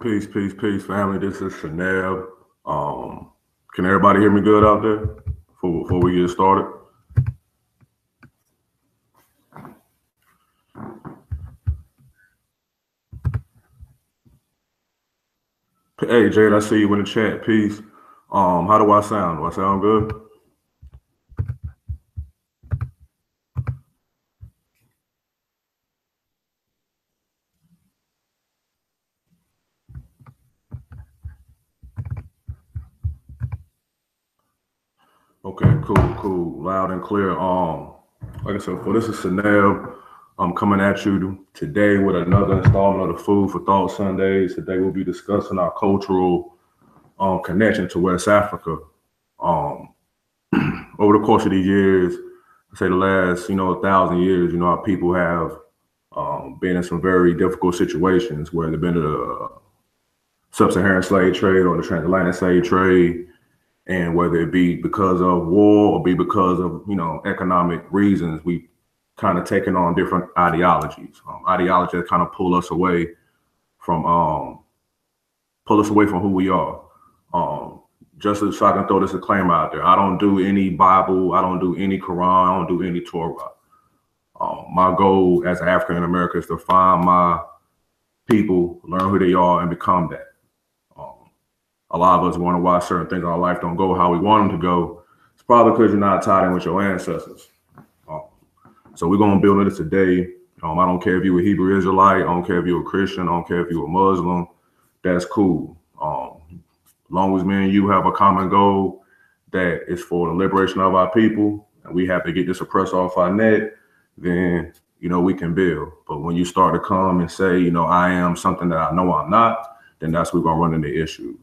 Peace, peace, peace, family. This is Chanel. Can everybody hear me good out there before we get started? Hey, Jade, I see you in the chat. Peace. How do I sound? Do I sound good? Okay, cool, cool. Loud and clear. Like I said, this is Chanel. I'm coming at you today with another installment of the Food for Thought Sundays. Today we'll be discussing our cultural connection to West Africa. Um, Over the course of these years, I say the last, 1,000 years, our people have been in some very difficult situations, where they've been in the sub-Saharan slave trade or the transatlantic slave trade, and whether it be because of war or be because of economic reasons, we kind of taken on different ideologies. Ideologies that kind of from um, pull us away from who we are. Um, just so I can throw this disclaimer out there, I don't do any Bible, I don't do any Quran, I don't do any Torah. My goal as an African American is to find my people, learn who they are, and become that. Um, a lot of us wonder why certain things in our life don't go how we want them to go. It's probably because you're not tied in with your ancestors. Um, so we're going to build on this today. I don't care if you're a Hebrew Israelite, I don't care if you're a Christian, I don't care if you're a Muslim. That's cool. As long as me and you have a common goal that is for the liberation of our people, and we have to get this oppressor off our neck, then we can build. But when you start to come and say, I am something that I know I'm not, then that's where we're gonna run into issues.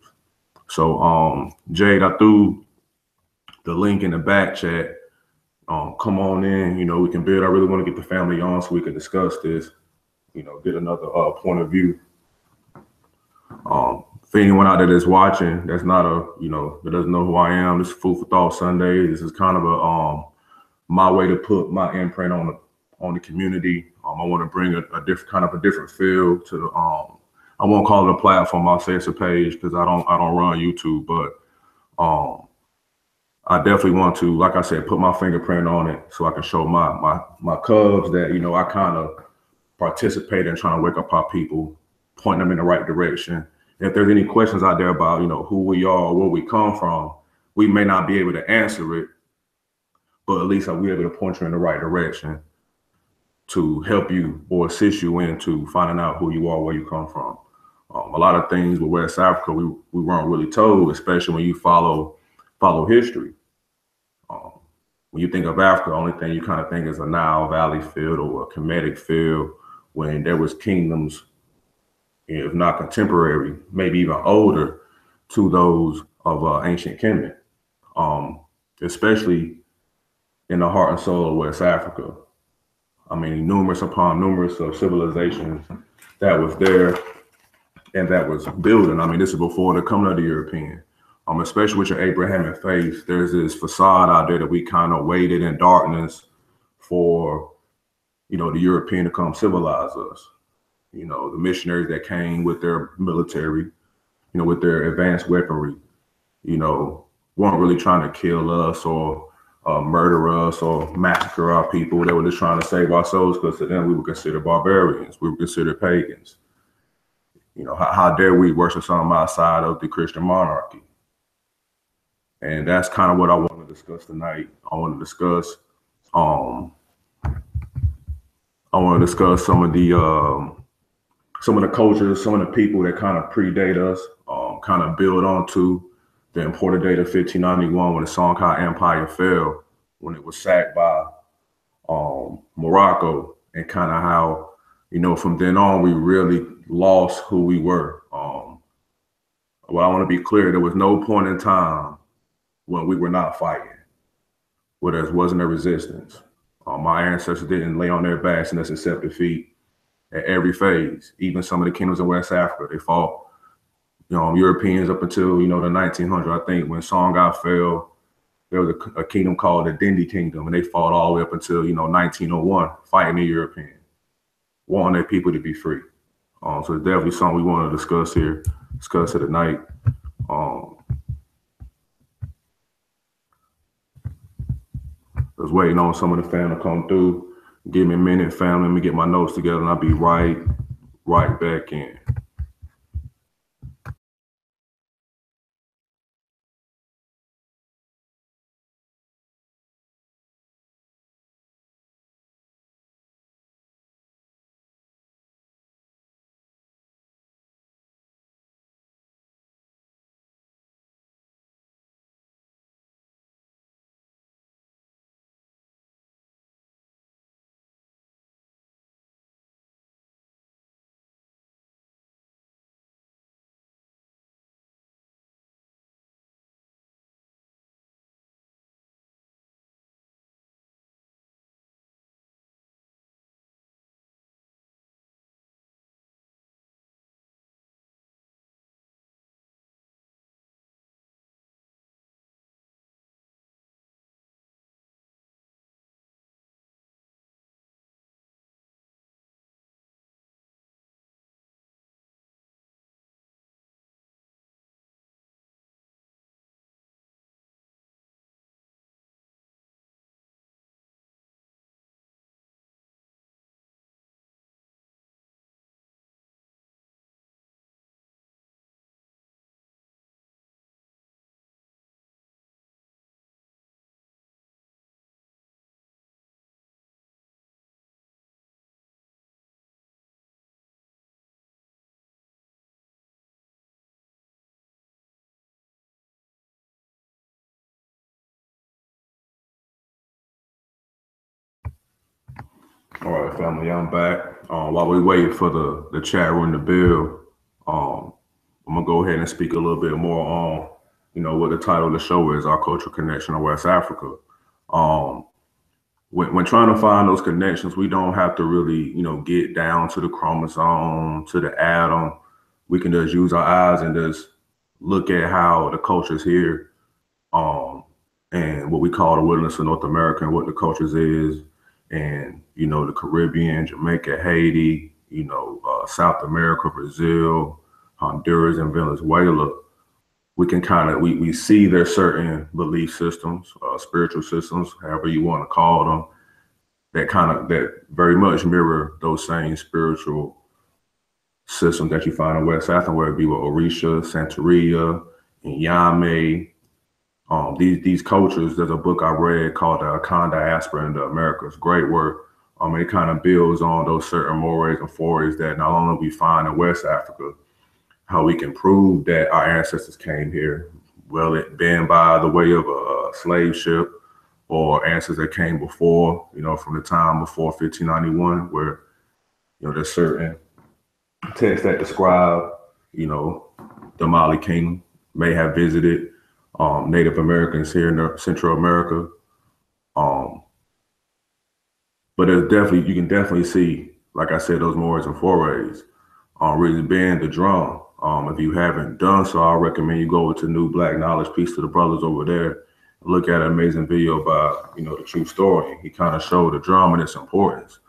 So Jade, I threw the link in the back chat. Come on in, we can build. I really want to get the family on so we can discuss this, get another point of view. For anyone out there that's watching, that's not that doesn't know who I am, this is Food for Thought Sunday. This is kind of a my way to put my imprint on the community. I want to bring a different feel to I won't call it a platform, I'll say it's a page, because I don't run YouTube, but I definitely want to, like I said, put my fingerprint on it so I can show my cubs that I kind of participate in trying to wake up our people, point them in the right direction. If there's any questions out there about, who we are, where we come from, we may not be able to answer it, but at least I'll be able to point you in the right direction to help you or assist you into finding out who you are, where you come from. A lot of things with West Africa, we weren't really told, especially when you follow history. When you think of Africa, the only thing you kind of think is a Nile Valley field or a Kemetic field, when there was kingdoms, if not contemporary, maybe even older to those of ancient Kemet, especially in the heart and soul of West Africa. I mean, numerous upon numerous of civilizations that was there and that was building. I mean, this is before the coming of the European. Especially with your Abrahamic faith, there's this facade out there that we kind of waited in darkness for, the European to come civilize us. The missionaries that came with their military, with their advanced weaponry, weren't really trying to kill us or murder us or massacre our people. They were just trying to save our souls, because to them we were considered barbarians. We were considered pagans. How dare we worship something outside of the Christian monarchy? And that's kind of what I want to discuss tonight. I want to discuss some of the cultures, some of the people that kind of predate us, kind of build onto the important date of 1591, when the Songhai Empire fell, when it was sacked by Morocco, and kind of how, from then on, we really lost who we were. Well, I want to be clear, there was no point in time when we were not fighting, where there wasn't a resistance. My ancestors didn't lay on their backs and just accept defeat at every phase. Even some of the kingdoms in West Africa, they fought, Europeans up until, the 1900s. I think when Songhai fell, there was a kingdom called the Dindi Kingdom, and they fought all the way up until, 1901, fighting the European, wanting their people to be free. So it's definitely something we want to discuss it tonight. Um, I was waiting on some of the family to come through. Give me a minute, family. Let me get my notes together, and I'll be right back in. All right, family, I'm back. While we wait for the chat room to build, um, I'm gonna go ahead and speak a little bit more on, what the title of the show is: Our Cultural Connection to West Africa. Um, when trying to find those connections, we don't have to really, get down to the chromosome, to the atom. We can just use our eyes and just look at how the cultures here, um, and what we call the wilderness of North America and what the cultures is, and the Caribbean, Jamaica, Haiti, South America, Brazil, Honduras, and Venezuela. We can kind of we see there's certain belief systems, spiritual systems, however you want to call them, that very much mirror those same spiritual systems that you find in West Africa, whether it be with Orisha, Santeria, and Yame. These cultures. There's a book I read called Con Diaspora into America's Great Work. It kind of builds on those certain mores and forays that not only we find in West Africa, how we can prove that our ancestors came here, well, it been by the way of a slave ship or ancestors that came before, from the time before 1591, where, there's certain texts that describe, you know, the Mali Kingdom may have visited Native Americans here in Central America. Um, but you can definitely see, like I said, those mores and forays. Really being the drum. If you haven't done so, I recommend you go over to New Black Knowledge. Peace to the brothers over there. Look at an amazing video about, the true story. He kind of showed the drum and its importance.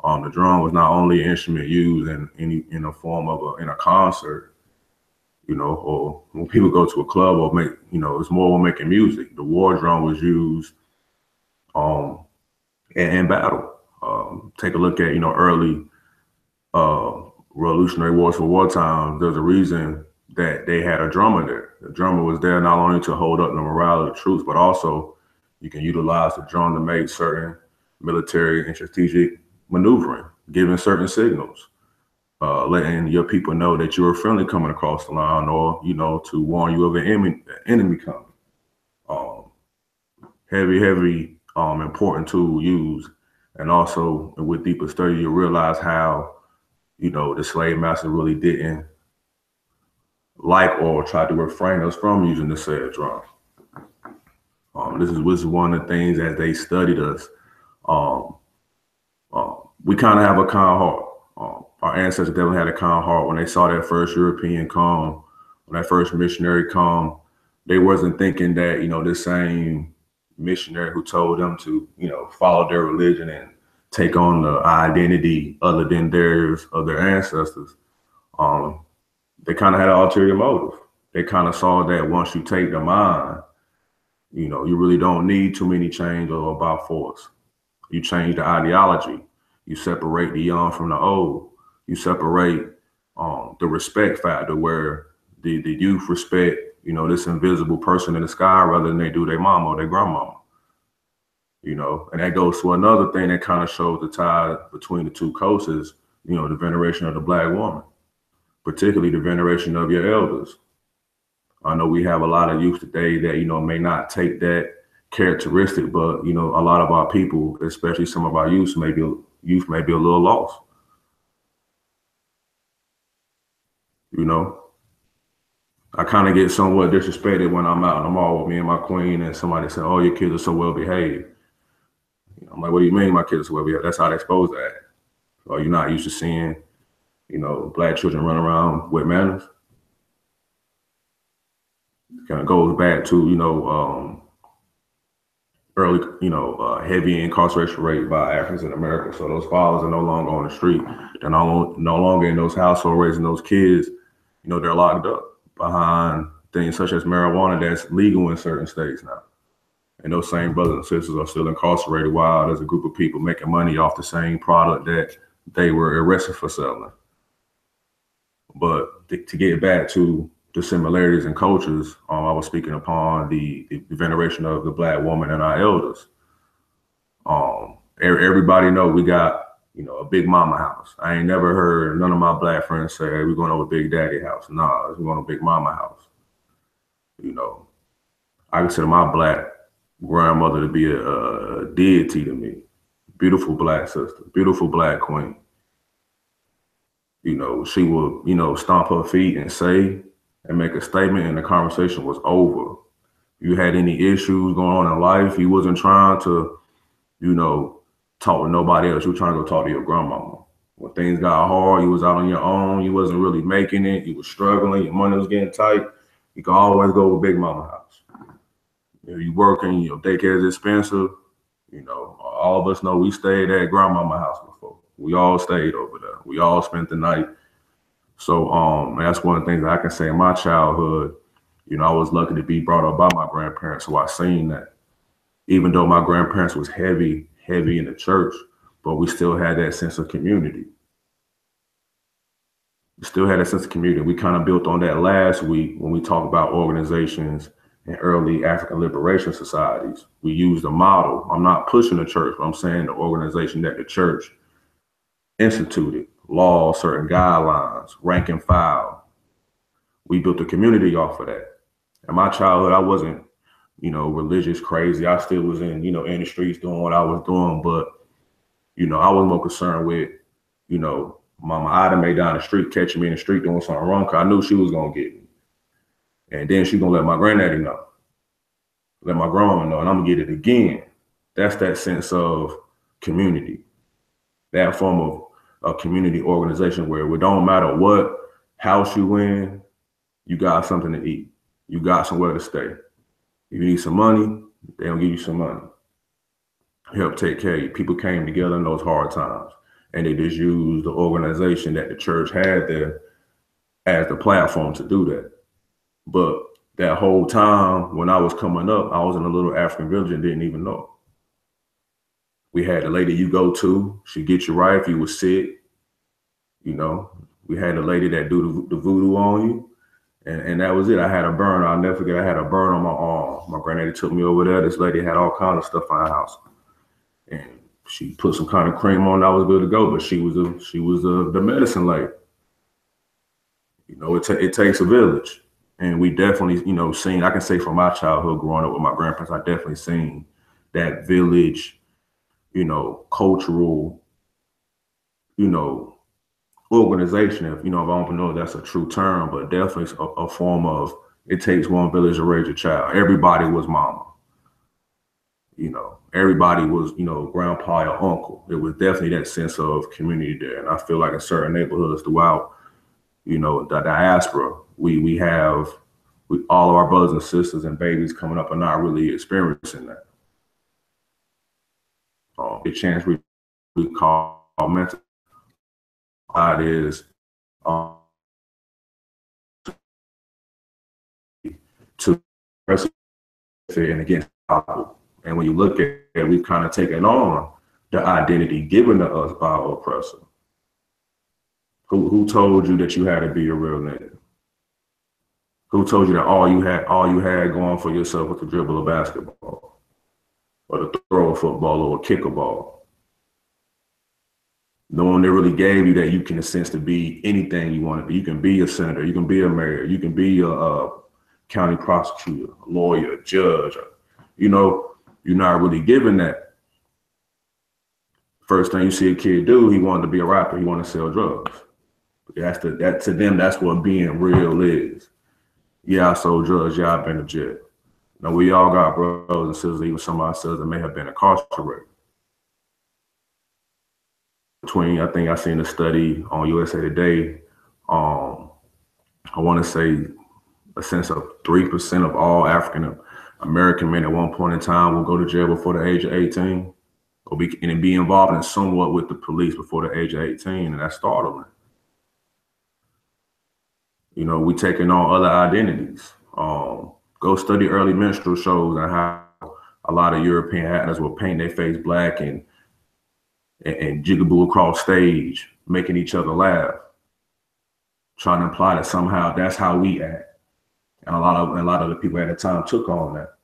The drum was not only an instrument used in a form of in a concert, or when people go to a club or make, it's more when making music. The war drum was used um, in battle. Take a look at, early uh, Revolutionary Wars for wartime. There's a reason that they had a drummer there. The drummer was there not only to hold up the morale of the troops, but also you can utilize the drum to make certain military and strategic maneuvering, giving certain signals, letting your people know that you're friendly coming across the line, or to warn you of an enemy coming. Um, heavy, important tool used, and also with deeper study, you realize how the slave master really didn't like or try to refrain us from using the said drum. This was one of the things as they studied us. Um, we kind of have a kind heart. Our ancestors definitely had a kind heart when they saw that first European come, when that first missionary come. They wasn't thinking that this same missionary who told them to follow their religion and take on the identity other than theirs of their ancestors. they kind of had an ulterior motive. They kind of saw that once you take the mind, you really don't need too many change or by force. You change the ideology. You separate the young from the old. You separate the respect factor where the youth respect, this invisible person in the sky rather than they do their mama or their grandmama. And that goes to another thing that kind of shows the tie between the two coasts is, the veneration of the Black woman, particularly the veneration of your elders. I know we have a lot of youth today that, may not take that characteristic, but, a lot of our people, especially some of our youth may be a little lost. I kind of get somewhat disrespected when I'm out in the mall with me and my queen and somebody say, oh, your kids are so well behaved. I'm like, what do you mean my kids are so well behaved? That's how they exposed that. Or you're not used to seeing, Black children run around with manners. Kind of goes back to, early, heavy incarceration rate by Africans in America. So those fathers are no longer on the street. They're no longer in those households raising those kids. They're locked up behind things such as marijuana that's legal in certain states now. And those same brothers and sisters are still incarcerated while there's a group of people making money off the same product that they were arrested for selling. But to get back to the similarities in cultures, I was speaking upon the veneration of the Black woman and our elders. Everybody know we got, a Big Mama house. I ain't never heard none of my Black friends say, hey, we're going over Big Daddy house. Nah, we're going to Big Mama house. I consider my Black grandmother to be a deity to me. Beautiful Black sister, beautiful Black queen. She would, stomp her feet and say and make a statement and the conversation was over. You had any issues going on in life, you wasn't trying to, talk to nobody else. You were trying to go talk to your grandmama. When things got hard, you was out on your own. You wasn't really making it. You was struggling. Your money was getting tight. You can always go to Big Mama house. You working, your daycare is expensive. All of us know we stayed at grandmama house before. We all stayed over there. We all spent the night. So that's one of the things that I can say in my childhood. I was lucky to be brought up by my grandparents, so I seen that. Even though my grandparents was heavy in the church, but we still had that sense of community. We still had that sense of community. We kind of built on that last week when we talked about organizations and early African liberation societies. We used a model. I'm not pushing the church, but I'm saying the organization that the church instituted, laws, certain guidelines, rank and file. We built a community off of that. In my childhood, I wasn't, religious crazy. I still was in, in the streets doing what I was doing. But, I was more concerned with, Mama Ida Mae down the street catching me in the street doing something wrong because I knew she was going to get me. And then she going to let my granddaddy know, let my grandma know, and I'm going to get it again. That's that sense of community, that form of community organization where it don't matter what house you in, you got something to eat. You got somewhere to stay. If you need some money, they'll give you some money. Help take care of you. People came together in those hard times, and they just used the organization that the church had there as the platform to do that. But that whole time when I was coming up, I was in a little African village and didn't even know. We had the lady you go to, she get you right if you was sick. We had a lady that do the voodoo on you. And that was it. I had a burn. I'll never forget. I had a burn on my arm. My granddaddy took me over there. This lady had all kinds of stuff in her house, and she put some kind of cream on. I was good to go. But she was the medicine lady. It takes a village, and we definitely seen. I can say from my childhood, growing up with my grandparents, I definitely seen that village, cultural, organization, if I don't know if that's a true term, but definitely a form of it takes one village to raise a child. Everybody was mama. Everybody was, grandpa or uncle. It was definitely that sense of community there. And I feel like in certain neighborhoods throughout, the diaspora, all of our brothers and sisters and babies coming up are not really experiencing that. The chance we call mental is and against power. And when you look at it, we've kind of taken on the identity given to us by our oppressor. Who told you that you had to be a real nigga? Who told you that all you had going for yourself was to dribble a basketball, or to throw a football, or kick a ball? No one that really gave you that you can, in a sense, to be anything you want to be. You can be a senator, you can be a mayor, you can be a county prosecutor, a lawyer, a judge. You know, you're not really given that. First thing you see a kid do, he wanted to be a rapper, he wanted to sell drugs. That to them, that's what being real is. Yeah, I sold drugs. Yeah, I've been to jail. Now, we all got brothers and sisters, even some of our sisters that may have been incarcerated. I think I seen a study on USA Today. I want to say a sense of 3% of all African American men at one point in time will go to jail before the age of 18, and be involved in somewhat with the police before the age of 18, and that's startling. You know, we taking on other identities. Go study early minstrel shows and how a lot of European actors will paint their face black and jigaboo across stage, making each other laugh, trying to imply that somehow that's how we act. And a lot of the people at the time took on that.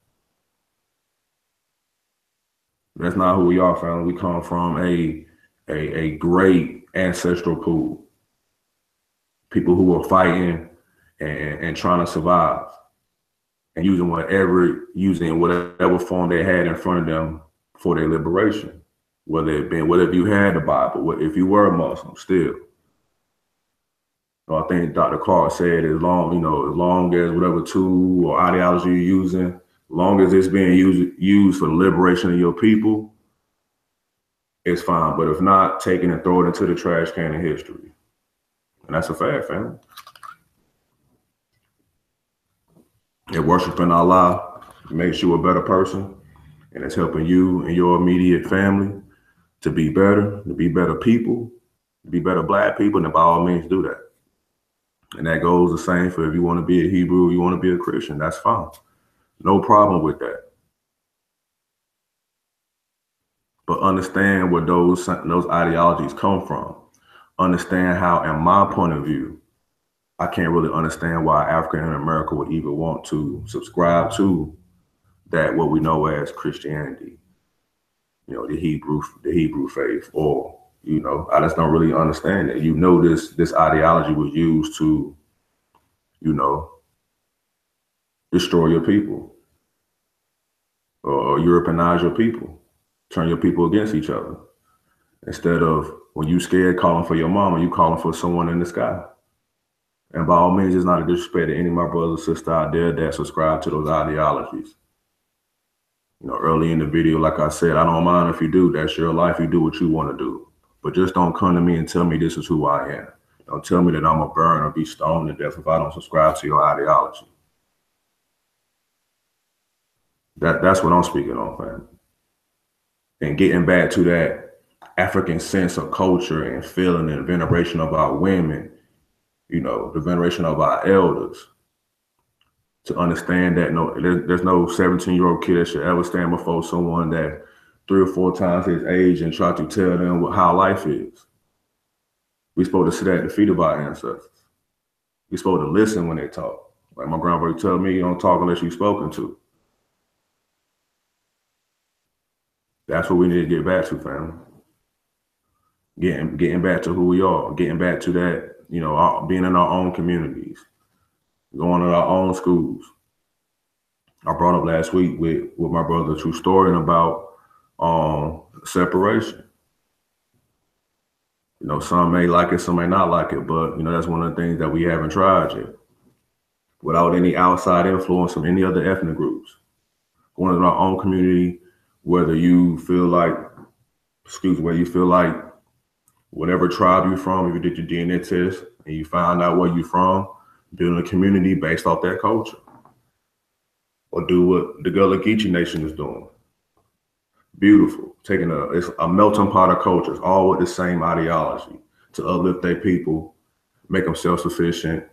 That's not who we are, family. We come from a great ancestral pool. People who were fighting and trying to survive, and using whatever form they had in front of them for their liberation. Whether if you had the Bible, if you were a Muslim, still. I think Dr. Carr said, as long as whatever tool or ideology you're using, as long as it's being used for the liberation of your people, it's fine. But if not, take it and throw it into the trash can of history. And that's a fact, family. And worshiping Allah makes you a better person, and it's helping you and your immediate family to be better people, to be better Black people, and by all means do that. And that goes the same for if you want to be a Hebrew, you want to be a Christian, that's fine. No problem with that. But understand where those ideologies come from. Understand how, in my point of view, I can't really understand why African in America would even want to subscribe to that, what we know as Christianity, the Hebrew faith, or, I just don't really understand it. This ideology was used to, destroy your people or Europeanize your people, turn your people against each other. Instead of, when you scared calling for your mama, you calling for someone in the sky. And by all means, it's not a disrespect to any of my brothers and sisters out there that subscribe to those ideologies. Early in the video, like I said, I don't mind if you do. That's your life. You do what you want to do. But just don't come to me and tell me this is who I am. Don't tell me that I'm a burn or be stoned to death if I don't subscribe to your ideology. That's what I'm speaking on, fam. And getting back to that African sense of culture and feeling and veneration of our women, the veneration of our elders, to understand that there's no 17-year-old kid that should ever stand before someone that 3 or 4 times his age and try to tell them how life is. We're supposed to sit at the feet of our ancestors. We're supposed to listen when they talk. Like my grandmother tell me, you don't talk unless you're spoken to. That's what we need to get back to, family. Getting back to who we are, getting back to that, being in our own communities, going to our own schools. I brought up last week with my brother a true story about separation. Some may like it, some may not like it, but that's one of the things that we haven't tried yet. Without any outside influence from any other ethnic groups. Going in our own community, whether you feel like whatever tribe you're from, if you did your DNA test and you find out where you're from, building a community based off that culture. Or do what the Gullah Geechee Nation is doing. Beautiful. It's a melting pot of cultures, all with the same ideology, to uplift their people, make them self-sufficient,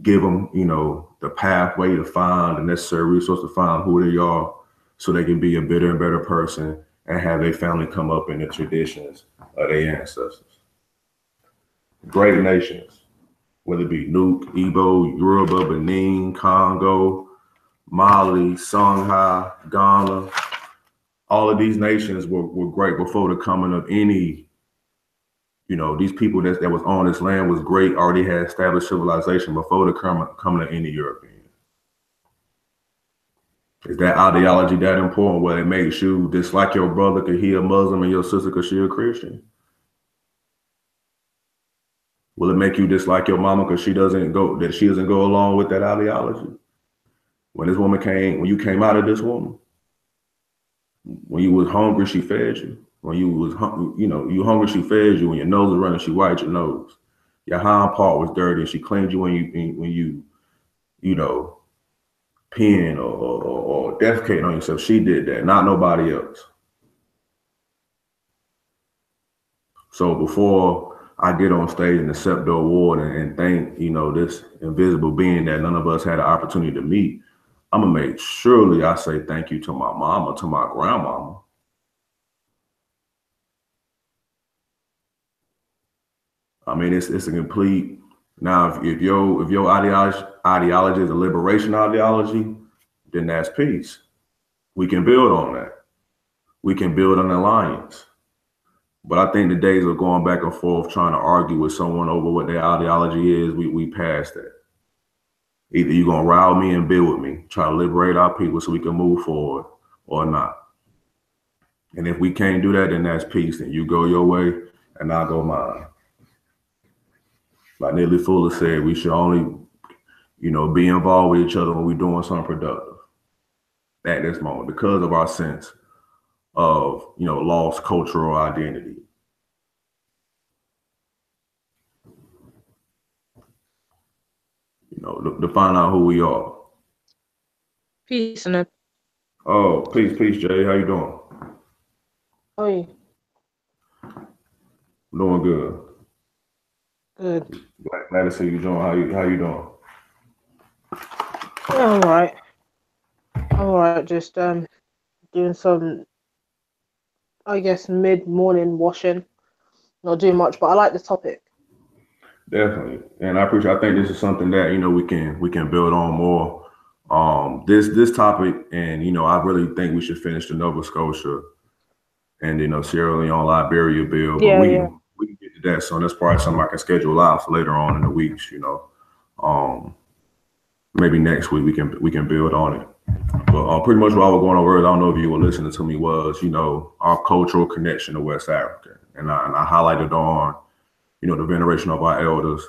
give them, the pathway to find the necessary resource to find who they are so they can be a better and better person and have their family come up in the traditions of their ancestors. Great nations, whether it be Nuke, Igbo, Yoruba, Benin, Congo, Mali, Songhai, Ghana, all of these nations were great before the coming of any, these people that was on this land was great, already had established civilization before the coming of any European. Is that ideology that important where it makes you dislike your brother because he a Muslim and your sister because she a Christian? Will it make you dislike your mama because she doesn't go along with that ideology? When you came out of this woman, when you was hungry, she fed you. When you was you hungry, she fed you. When your nose was running, she wiped your nose. Your hind part was dirty, and she cleaned you when you peeing or defecating on yourself. She did that, not nobody else. So before I get on stage and accept the award and thank, this invisible being that none of us had an opportunity to meet, I'm gonna make surely I say thank you to my mama, to my grandmama. I mean, it's a complete. Now, if your ideology is a liberation ideology, then that's peace. We can build on that. We can build an alliance. But I think the days of going back and forth trying to argue with someone over what their ideology is, we passed that. Either you're gonna rile me and build with me, try to liberate our people so we can move forward, or not. And if we can't do that, then that's peace. Then you go your way and I'll go mine. Like Neely Fuller said, we should only, be involved with each other when we're doing something productive at this moment because of our sense of, lost cultural identity. To find out who we are. Peace, and Oh, peace, Jay. How you doing? how are you? Doing good. Good. Glad to see you, John. How you doing? Yeah, I'm alright. Just doing some, I guess, mid-morning washing. Not doing much, but I like the topic. Definitely, and I think this is something that we can build on more. This topic, and I really think we should finish the Nova Scotia and Sierra Leone Liberia bill, but Yeah, yeah. we can get to that. So that's probably something I can schedule out for later on in the weeks. Um, maybe next week we can build on it. But pretty much what I was going over, I don't know if you were listening to me, was our cultural connection to West Africa, and I highlighted on the veneration of our elders,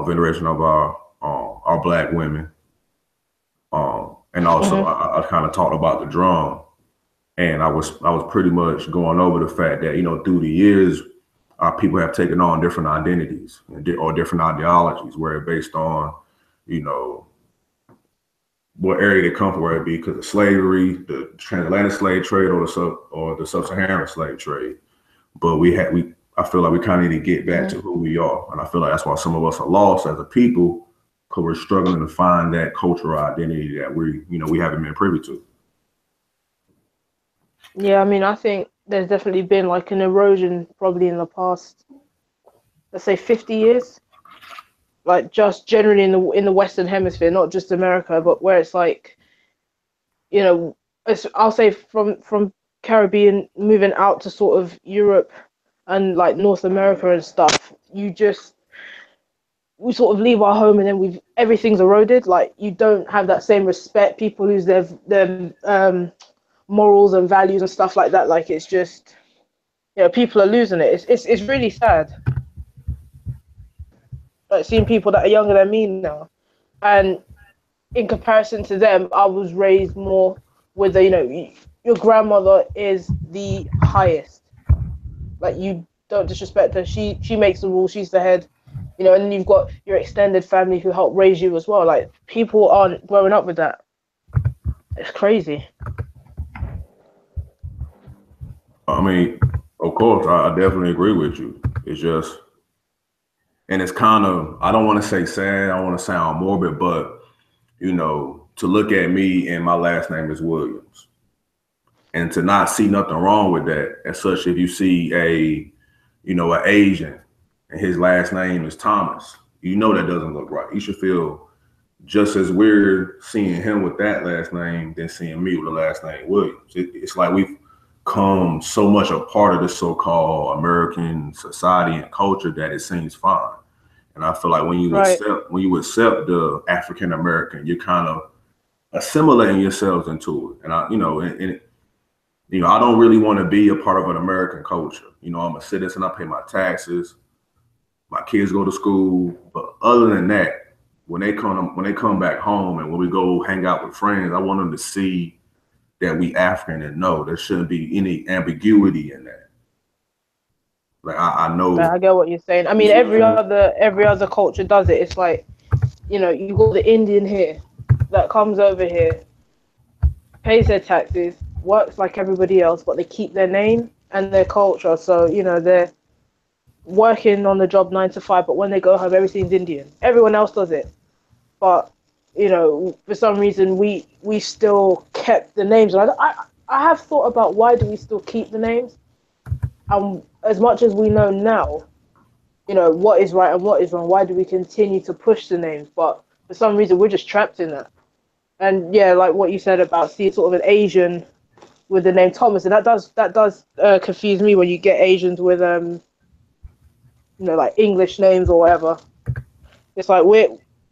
veneration of our Black women, and also Mm-hmm. I kind of talked about the drum, and I was pretty much going over the fact that through the years, our people have taken on different identities or different ideologies, where it's based on you know what area they come from, whether it be because of slavery, the transatlantic slave trade, or the sub-Saharan slave trade. But I feel like we kind of need to get back to Mm-hmm. who we are, and I feel like that's why some of us are lost as a people, because we're struggling to find that cultural identity that we haven't been privy to. Yeah, I mean, I think there's definitely been like an erosion probably in the past, let's say 50 years, like just generally in the Western Hemisphere, not just America, but where it's like, you know, I'll say from Caribbean moving out to sort of Europe and like North America and stuff, we sort of leave our home and then everything's eroded. Like you don't have that same respect. People lose their morals and values and stuff like that. Like it's just, people are losing it. It's really sad. Like seeing people that are younger than me now, and in comparison to them, I was raised more with your grandmother is the highest. Like you don't disrespect her. She makes the rules. She's the head. And then you've got your extended family who help raise you as well. Like people aren't growing up with that. It's crazy. I mean, of course, I definitely agree with you. It's just And it's kind of, I don't want to say sad, I don't want to sound morbid, but to look at me and my last name is Williams, and to not see nothing wrong with that. As such, if you see an Asian and his last name is Thomas, that doesn't look right. You should feel just as weird seeing him with that last name than seeing me with the last name Williams. It's like we've come so much a part of the so-called American society and culture that it seems fine. And I feel like when you Right. accept the African American, you're kind of assimilating yourselves into it. And I don't really want to be a part of an American culture. I'm a citizen. I pay my taxes. My kids go to school. But other than that, when they come back home and when we go hang out with friends, I want them to see that we African and know there shouldn't be any ambiguity in that. Like I Right, know, I get what you're saying. I you mean, see what I'm saying? every other culture does it. It's like, you got the Indian here that comes over here, pays their taxes, works like everybody else, but they keep their name and their culture. So, they're working on the job 9 to 5, but when they go home, everything's Indian. Everyone else does it. But, for some reason, we still kept the names. And I have thought about why do we still keep the names? As much as we know now, what is right and what is wrong, why do we continue to push the names? But for some reason, we're just trapped in that. And yeah, like what you said about seeing sort of an Asian with the name Thomas, and that does confuse me when you get Asians with like English names or whatever. It's like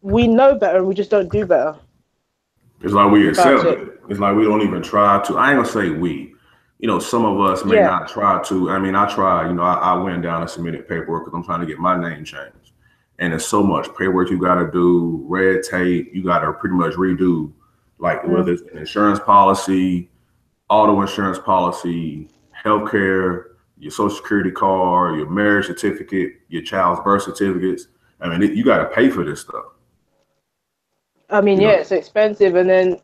we know better and we just don't do better It's like we about accept it. it. It's like we don't even try to. I ain't gonna say we. Some of us may Yeah. not try to. I mean, I tried. I went down and submitted paperwork because I'm trying to get my name changed. And there's so much paperwork you got to do, red tape. You got to pretty much redo, like Mm. whether it's an insurance policy, auto insurance policy, healthcare, your social security card, your marriage certificate, your child's birth certificates. I mean, you got to pay for this stuff. I mean, You yeah, know, it's expensive, and then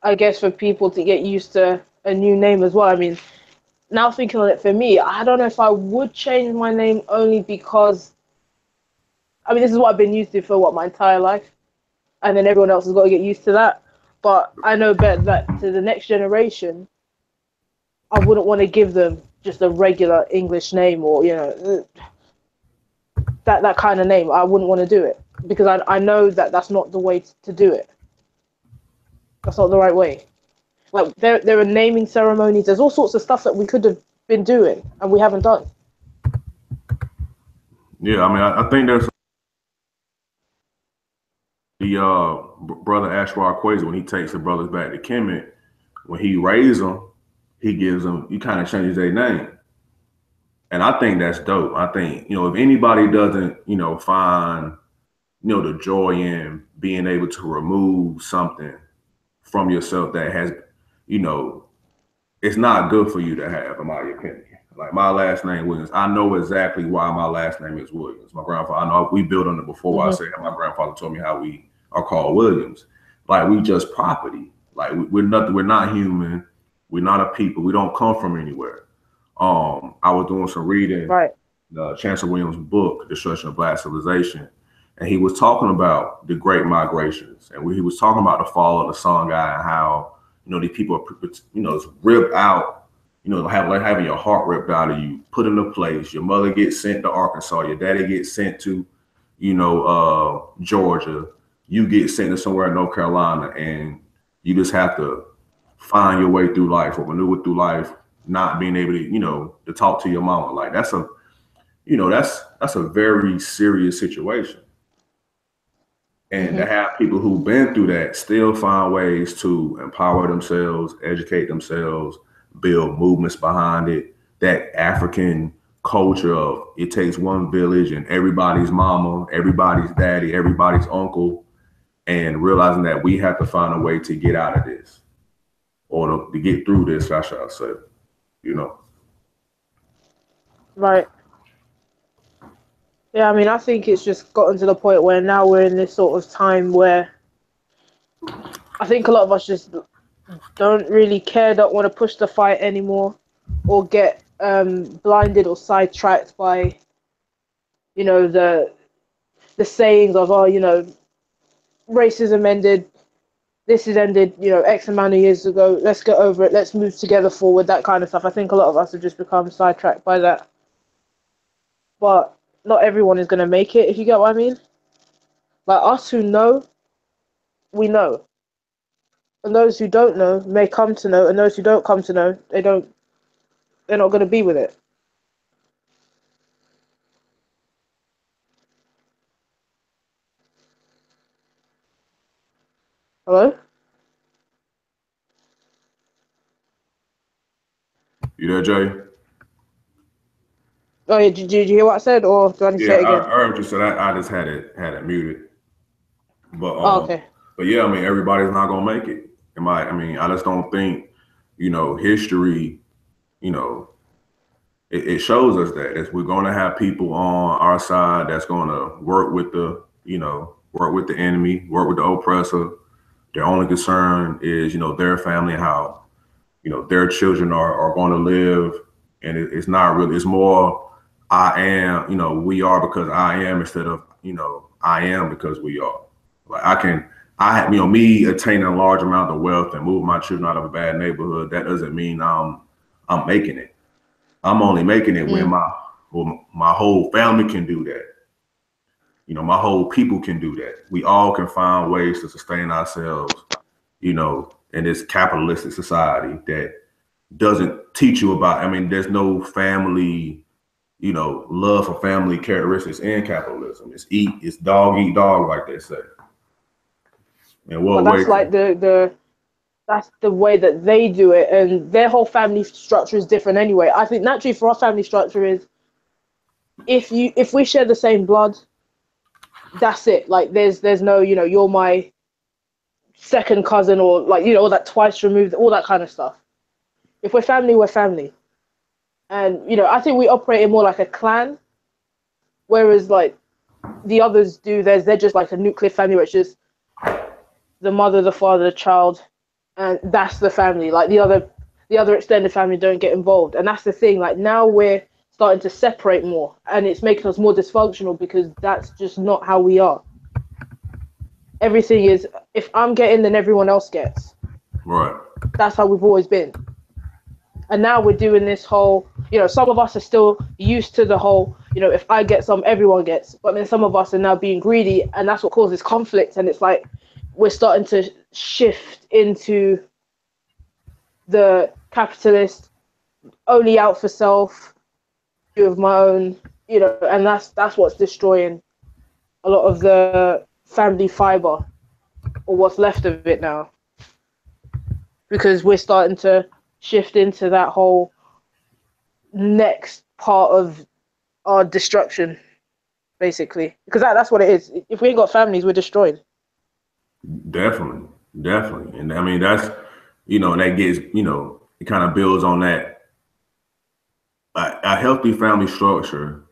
I guess for people to get used to a new name as well. I mean, now thinking on it, for me, I don't know if I would change my name only because I mean this is what I've been used to for my entire life, and then everyone else has got to get used to that. But I know better that to the next generation, I wouldn't want to give them just a regular English name or that kind of name. I wouldn't want to do it because I know that that's not the way to do it. That's not the right way. Like there are naming ceremonies. There's all sorts of stuff that we could have been doing and we haven't done. yeah. I mean, I think there's the brother Ashrar Quays when he takes the brothers back to Kemet. When he raised them, he gives them. He kind of changes their name, and I think that's dope. I think if anybody doesn't find the joy in being able to remove something from yourself that has you know it's not good for you to have, in my opinion. Like my last name Williams, I know exactly why my last name is Williams. My grandfather, I know we built on it before. I Hmm. said my grandfather told me how we are called Williams. Like we just property. Like we're nothing. We're not human. We're not a people. We don't come from anywhere. I was doing some reading Right. Chancellor Williams' book, Destruction of Black Civilization, and he was talking about the Great Migrations, and he was talking about the fall of the Songhai and how these people are it's ripped out, having your heart ripped out of you, put in a place. Your mother gets sent to Arkansas, your daddy gets sent to Georgia, you get sent to somewhere in North Carolina, and you just have to find your way through life or maneuver through life, not being able to to talk to your mama. Like that's a very serious situation. And to Hmm. have people who've been through that still find ways to empower themselves, educate themselves, build movements behind it. That African culture of it takes one village and everybody's mama, everybody's daddy, everybody's uncle, and realizing that we have to find a way to get out of this or to get through this, I shall say, you know. Right. Yeah, I mean, I think it's just gotten to the point where now we're in this sort of time where I think a lot of us just don't really care, don't want to push the fight anymore, or get blinded or sidetracked by the the sayings of, oh, racism ended, this is ended, X amount of years ago. Let's get over it. Let's move together forward. That kind of stuff. I think a lot of us have just become sidetracked by that. But not everyone is going to make it, if you get what I mean. Like us who know, we know. And those who don't know may come to know, and those who don't come to know, they're not going to be with it. Hello? You there, Jay? Oh yeah, did you hear what I said, or do I need to Yeah, say it I again? heard you said I just had it muted. But Oh, okay. but yeah, I mean everybody's not gonna make it. I just don't think, history, you know, it shows us that we're gonna have people on our side that's gonna work with work with the enemy, work with the oppressor. Their only concern is, their family and how, their children are going to live. And it's not really, it's more, I am, we are because I am instead of, I am because we are. Like me attaining a large amount of wealth and move my children out of a bad neighborhood, that doesn't mean I'm making it. I'm only making it when my whole family can do that. My whole people can do that. We all can find ways to sustain ourselves, in this capitalistic society that doesn't teach you about, there's no family, love for family characteristics in capitalism. It's dog eat dog, like they say. In But what way? that's like that's the way that they do it, and their whole family structure is different anyway. I think naturally for our family structure is if we share the same blood, that's it. Like there's no, you're my second cousin, or like, all that twice removed, all that kind of stuff. If we're family, we're family. And I think we operate in more like a clan, whereas like the others do, they're just like a nuclear family, which is the mother, the father, the child, and that's the family. Like the other extended family don't get involved, and that's the thing. Like now we're starting to separate more, and it's making us more dysfunctional because that's just not how we are. Everything is, if I'm getting, then everyone else gets. Right. That's how we've always been. And now we're doing this whole, some of us are still used to the whole, if I get some, everyone gets. But then some of us are now being greedy, and that's what causes conflict. And it's like we're starting to shift into the capitalist, only out for self, view of my own, and that's what's destroying a lot of the family fiber, or what's left of it now. Because we're starting to shift into that whole next part of our destruction, basically. Because that's what it is. If we ain't got families, we're destroyed. Definitely. And that's, and that gets, it kind of builds on that. A healthy family structure,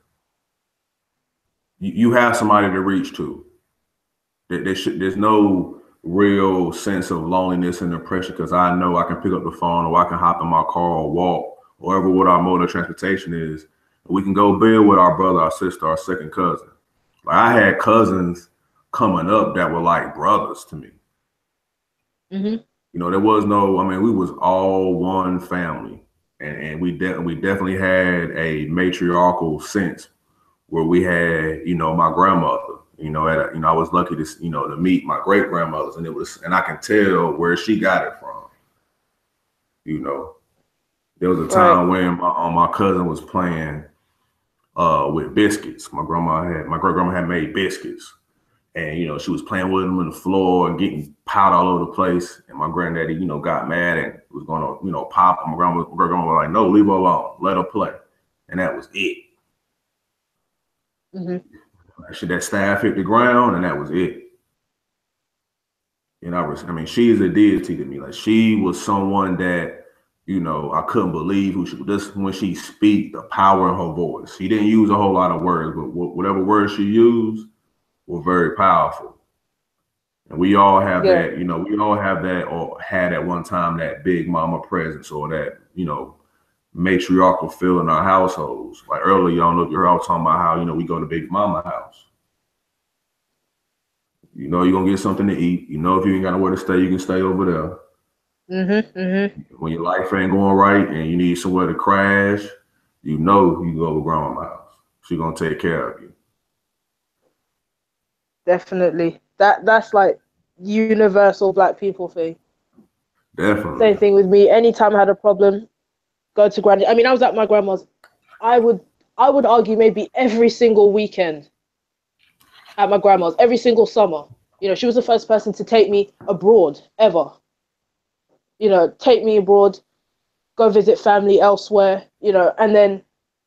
you have somebody to reach to. There's no real sense of loneliness and depression because I know I can pick up the phone, or I can hop in my car or walk, or whatever what our mode of transportation is. We can go build with our brother, our sister, our second cousin. Like I had cousins coming up that were like brothers to me. Mm-hmm. There was no, we was all one family, and we definitely had a matriarchal sense where we had, my grandmother. I was lucky to meet my great grandmothers, and I can tell where she got it from. There was a time when my cousin was playing with biscuits. My great grandma had made biscuits, and she was playing with them on the floor and getting powder all over the place. And my granddaddy, got mad and was gonna, pop. And my great grandma was like, "No, leave her alone, let her play," and that was it. Mm-hmm. That staff hit the ground, and that was it. She's a deity to me. Like she was someone that, I couldn't believe who she was. Just when she speak, the power in her voice. She didn't use a whole lot of words, but whatever words she used were very powerful. And we all have that, we all have that, or had at one time that big mama presence, or that, matriarchal feel in our households. Like earlier, y'all know, you're all talking about how, we go to Big Mama house. You know you're gonna get something to eat. You know if you ain't got nowhere to stay, you can stay over there. When your life ain't going right and you need somewhere to crash, you know you go to grandma's house. She's gonna take care of you. Definitely. That's like universal black people thing. Same Definitely. thing with me. Anytime I had a problem, go to granny. I mean, I was at my grandma's. I would I would argue maybe every single weekend at my grandma's, every single summer. You know, she was the first person to take me abroad ever. You know, take me abroad, go visit family elsewhere, you know, and then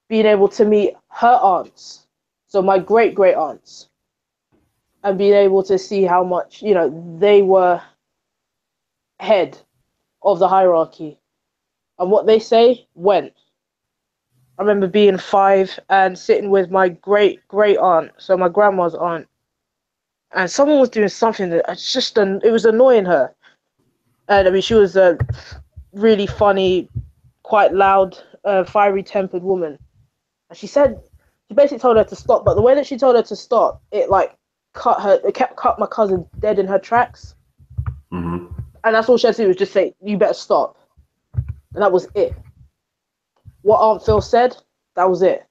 being able to meet her aunts, so my great great aunts, and being able to see how much, you know, they were head of the hierarchy. And what they say went. I remember being 5 and sitting with my great great aunt, so my grandma's aunt, and someone was doing something that it's just it was annoying her. And I mean, she was a really funny, quite loud, fiery tempered woman. And she basically told her to stop, but the way that she told her to stop, it kept cut my cousin dead in her tracks. Hmm. And that's all she had to do was just say, "You better stop," and that was it. What Aunt Phil said, that was it.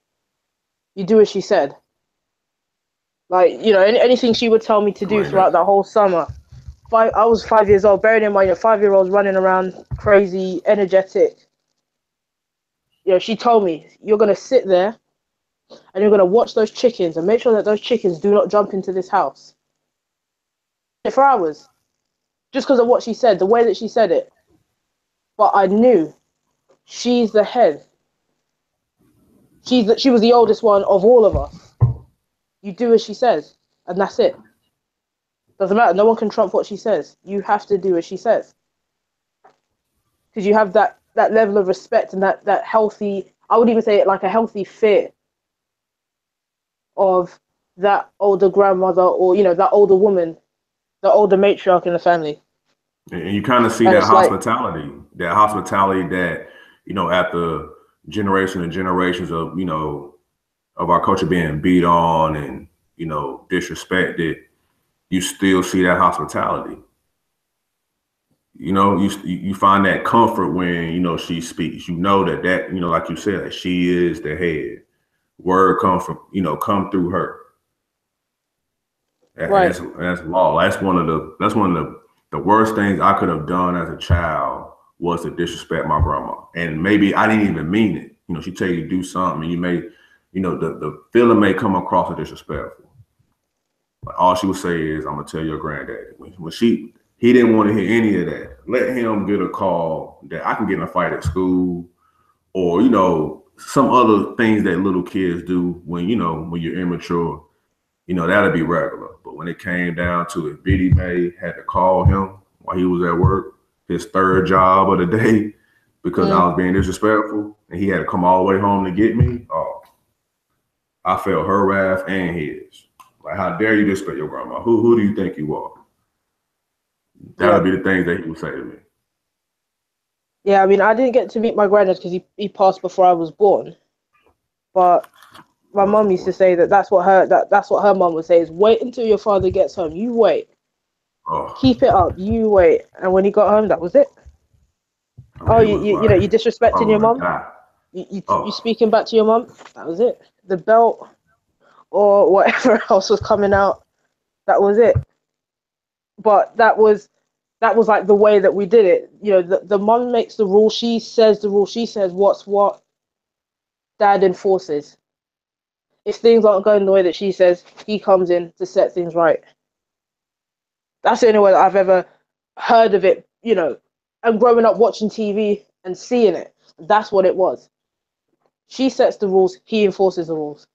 You do as she said. Like, you know, anything she would tell me to do Man, throughout that whole summer. I was 5 years old, bearing in mind, you know, 5-year-olds running around crazy, energetic. You know, she told me, "You're gonna sit there and you're gonna watch those chickens and make sure that those chickens do not jump into this house." For hours, just because of what she said, the way that she said it. But I knew she's the head. She was the oldest one of all of us. You do as she says, and that's it. Doesn't matter. No one can trump what she says. You have to do as she says because you have that level of respect and that healthy. I would even say it like a healthy fear of that older grandmother, or you know, that older woman, the older matriarch in the family. and you kind of see And it's like, that hospitality that, after generation and generations of, of our culture being beat on and, disrespected, you still see that hospitality. You find that comfort when, she speaks. You know that, like you said, that she is the head. Word come through her. And right. that's law. That's one of the worst things I could have done as a child was to disrespect my grandma. And maybe I didn't even mean it. She tell you to do something and you may, the feeling may come across as disrespectful. But all she would say is, "I'm gonna tell your granddaddy." He didn't want to hear any of that. Let him get a call that I can get in a fight at school, or some other things that little kids do when you're immature. That'd be regular. But when it came down to it, Biddy May had to call him while he was at work, his third job of the day, because I Mm. was being disrespectful, and he had to come all the way home to get me. Oh, I felt her wrath and his. Like, how dare you disrespect your grandma? Who do you think you are? That would Yeah. be the things that he would say to me. Yeah, I mean, I didn't get to meet my granddad because he passed before I was born. But my Most mum used to important. say that's what her mum would say is, wait until your father gets home. You wait. Oh, Keep it up. You wait. And when he got home, that was it. I Oh, mean, it was you know, like you I disrespecting probably your would have mum. died. You Oh, speaking back to your mum. That was it. The belt or whatever else was coming out. That was it. But that was like the way that we did it. You know, the mum makes the rule. She says the rule. She says what's what. Dad enforces. If things aren't going the way that she says, he comes in to set things right. That's the only way that I've ever heard of it, you know, and growing up watching TV and seeing it. That's what it was. She sets the rules, he enforces the rules.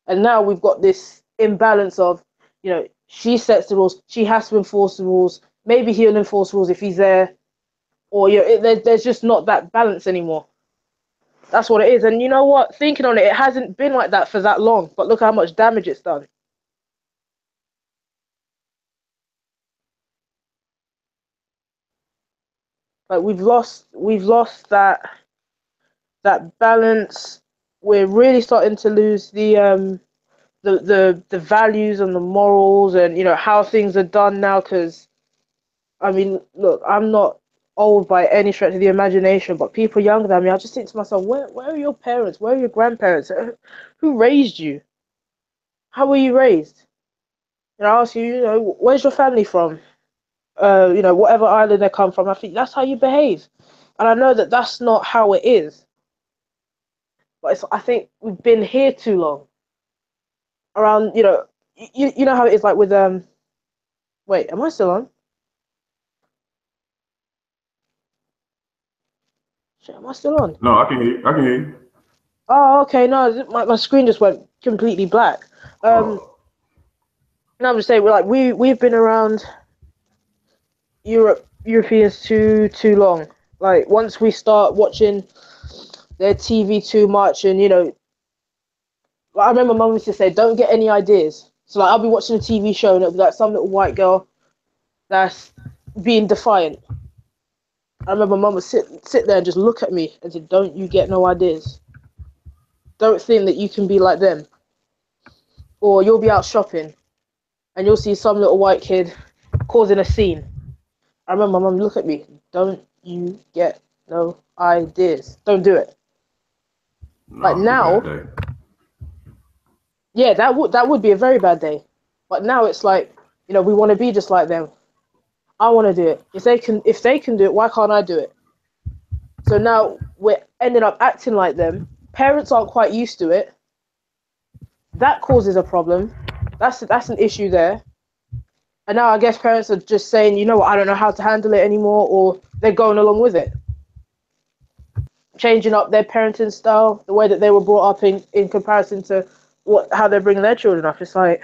And now we've got this imbalance of, you know, she sets the rules, she has to enforce the rules. Maybe he'll enforce rules if he's there, or there's just not that balance anymore. That's what it is. And you know what? Thinking on it, it hasn't been like that for that long. But look how much damage it's done. Like we've lost that balance. We're really starting to lose the the values and the morals and how things are done now. Because I mean, look, I'm not old by any stretch of the imagination, but people younger than me, I just think to myself, where are your parents? Where are your grandparents? Who raised you? How were you raised? And I ask you, where's your family from? Whatever island they come from. I think that's how you behave. And I know that that's not how it is, but I think we've been here too long. Around, you know how it is like with Wait, am I still on? Shit, am I still on? No, I can hear you. I can hear you. Oh, okay. No, my screen just went completely black. Um, Oh, no, I'm just saying, we've been around Europeans too long. Like once we start watching their TV too much, and like, I remember mum used to say, "Don't get any ideas." So like I'll be watching a TV show and it'll be like some little white girl that's being defiant. I remember mum would sit there and just look at me and say, "Don't you get no ideas? Don't think that you can be like them." Or you'll be out shopping and you'll see some little white kid causing a scene. I remember my mum look at me. Don't you get no ideas? Don't do it. Like no, it's a bad now, day. yeah, that would be a very bad day. But now it's like, we want to be just like them. I want to do it. If they can do it, why can't I do it? So now we're ending up acting like them. Parents aren't quite used to it. That causes a problem. That's an issue there. And now I guess parents are just saying, you know what, I don't know how to handle it anymore, or they're going along with it, changing up their parenting style, the way that they were brought up in comparison to how they're bringing their children up. It's like,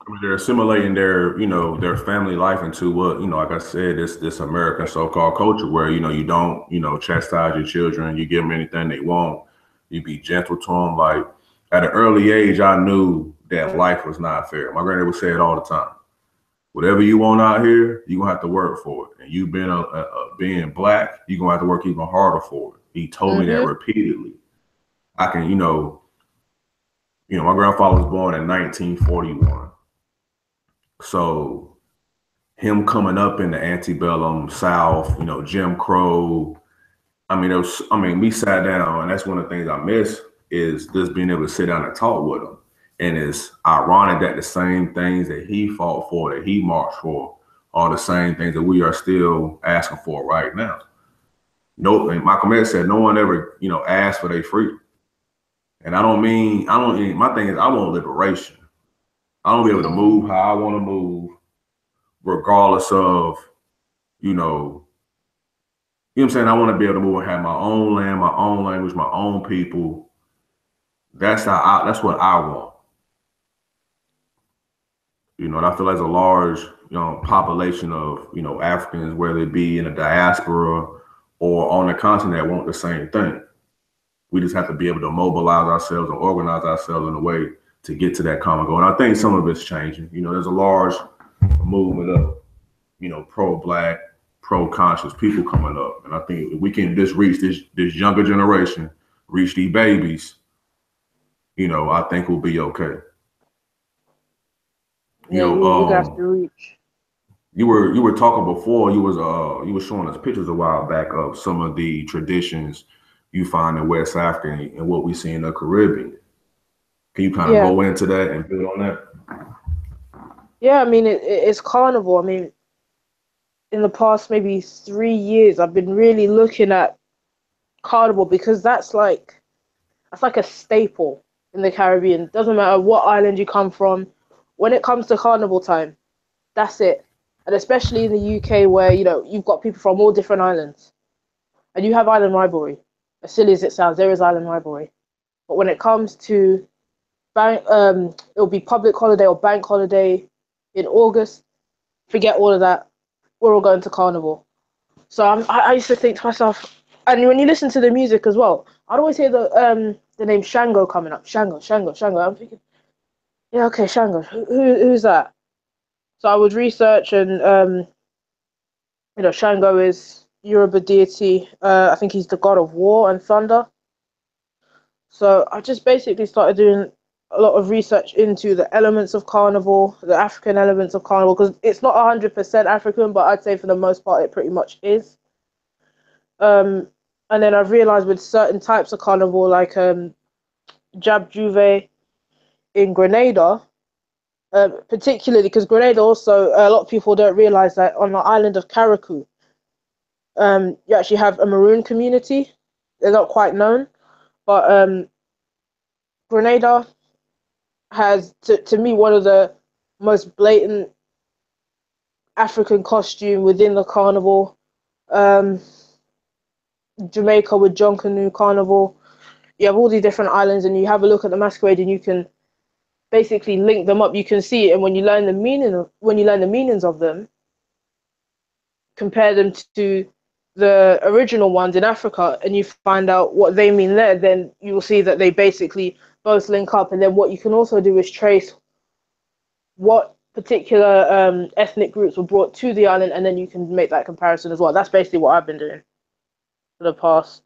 I mean, they're assimilating their family life into what, like I said, this American so-called culture where, you don't, chastise your children, you give them anything they want, you be gentle to them. Like at an early age, I knew that life was not fair. My granddad would say it all the time. Whatever you want out here, you're gonna have to work for it. And you being black, you're gonna have to work even harder for it. He told me that mm-hmm, repeatedly. I can, my grandfather was born in 1941. So him coming up in the antebellum South, Jim Crow. We sat down, and that's one of the things I miss is just being able to sit down and talk with him. And it's ironic that the same things that he fought for, that he marched for, are the same things that we are still asking for right now. No, and Malcolm X said no one ever, asked for their freedom. And my thing is I want liberation. I want to be able to move how I want to move, regardless of, you know, what I'm saying? I want to be able to move and have my own land, my own language, my own people. That's what I want. And I feel there's a large, population of, Africans, whether it be in the diaspora or on the continent, want the same thing. We just have to be able to mobilize ourselves and organize ourselves in a way to get to that common goal. And I think some of it's changing. There's a large movement of, pro-black, pro-conscious people coming up. And I think if we can just reach this younger generation, reach these babies, I think we'll be okay. yeah, you have to reach. You were talking before. You were showing us pictures a while back of some of the traditions you find in West Africa and what we see in the Caribbean. Can you kind of Yeah, go into that and build on that? yeah. I mean, it's carnival. I mean, in the past maybe 3 years, I've been really looking at carnival because that's like a staple in the Caribbean. Doesn't matter what island you come from. When it comes to carnival time, that's it. And especially in the UK, where you've got people from all different islands, and you have island rivalry. As silly as it sounds, there is island rivalry. But when it comes to it'll be public holiday or bank holiday in August. Forget all of that. We're all going to carnival. So I used to think to myself, and when you listen to the music as well, I'd always hear the name Shango coming up. Shango, Shango, Shango. I'm thinking, yeah, okay, Shango. Who's that? So I would research, and Shango is Yoruba deity. I think he's the god of war and thunder. So I just basically started doing a lot of research into the elements of Carnival, the African elements of Carnival, because it's not 100% African, but I'd say for the most part it pretty much is. And then I've realized with certain types of Carnival, like Jab Juve in Grenada, particularly because Grenada also, a lot of people don't realize that on the island of Carriacou, you actually have a maroon community. They're not quite known, but Grenada has, to me, one of the most blatant African costume within the carnival. Jamaica with John Canoe Carnival. You have all these different islands, and you have a look at the masquerade, and you can basically link them up. You can see it, and when you learn the meanings of them, compare them to the original ones in Africa, and you find out what they mean there, then you will see that they basically both link up. And then what you can also do is trace what particular ethnic groups were brought to the island, and then you can make that comparison as well. That's basically what I've been doing for the past,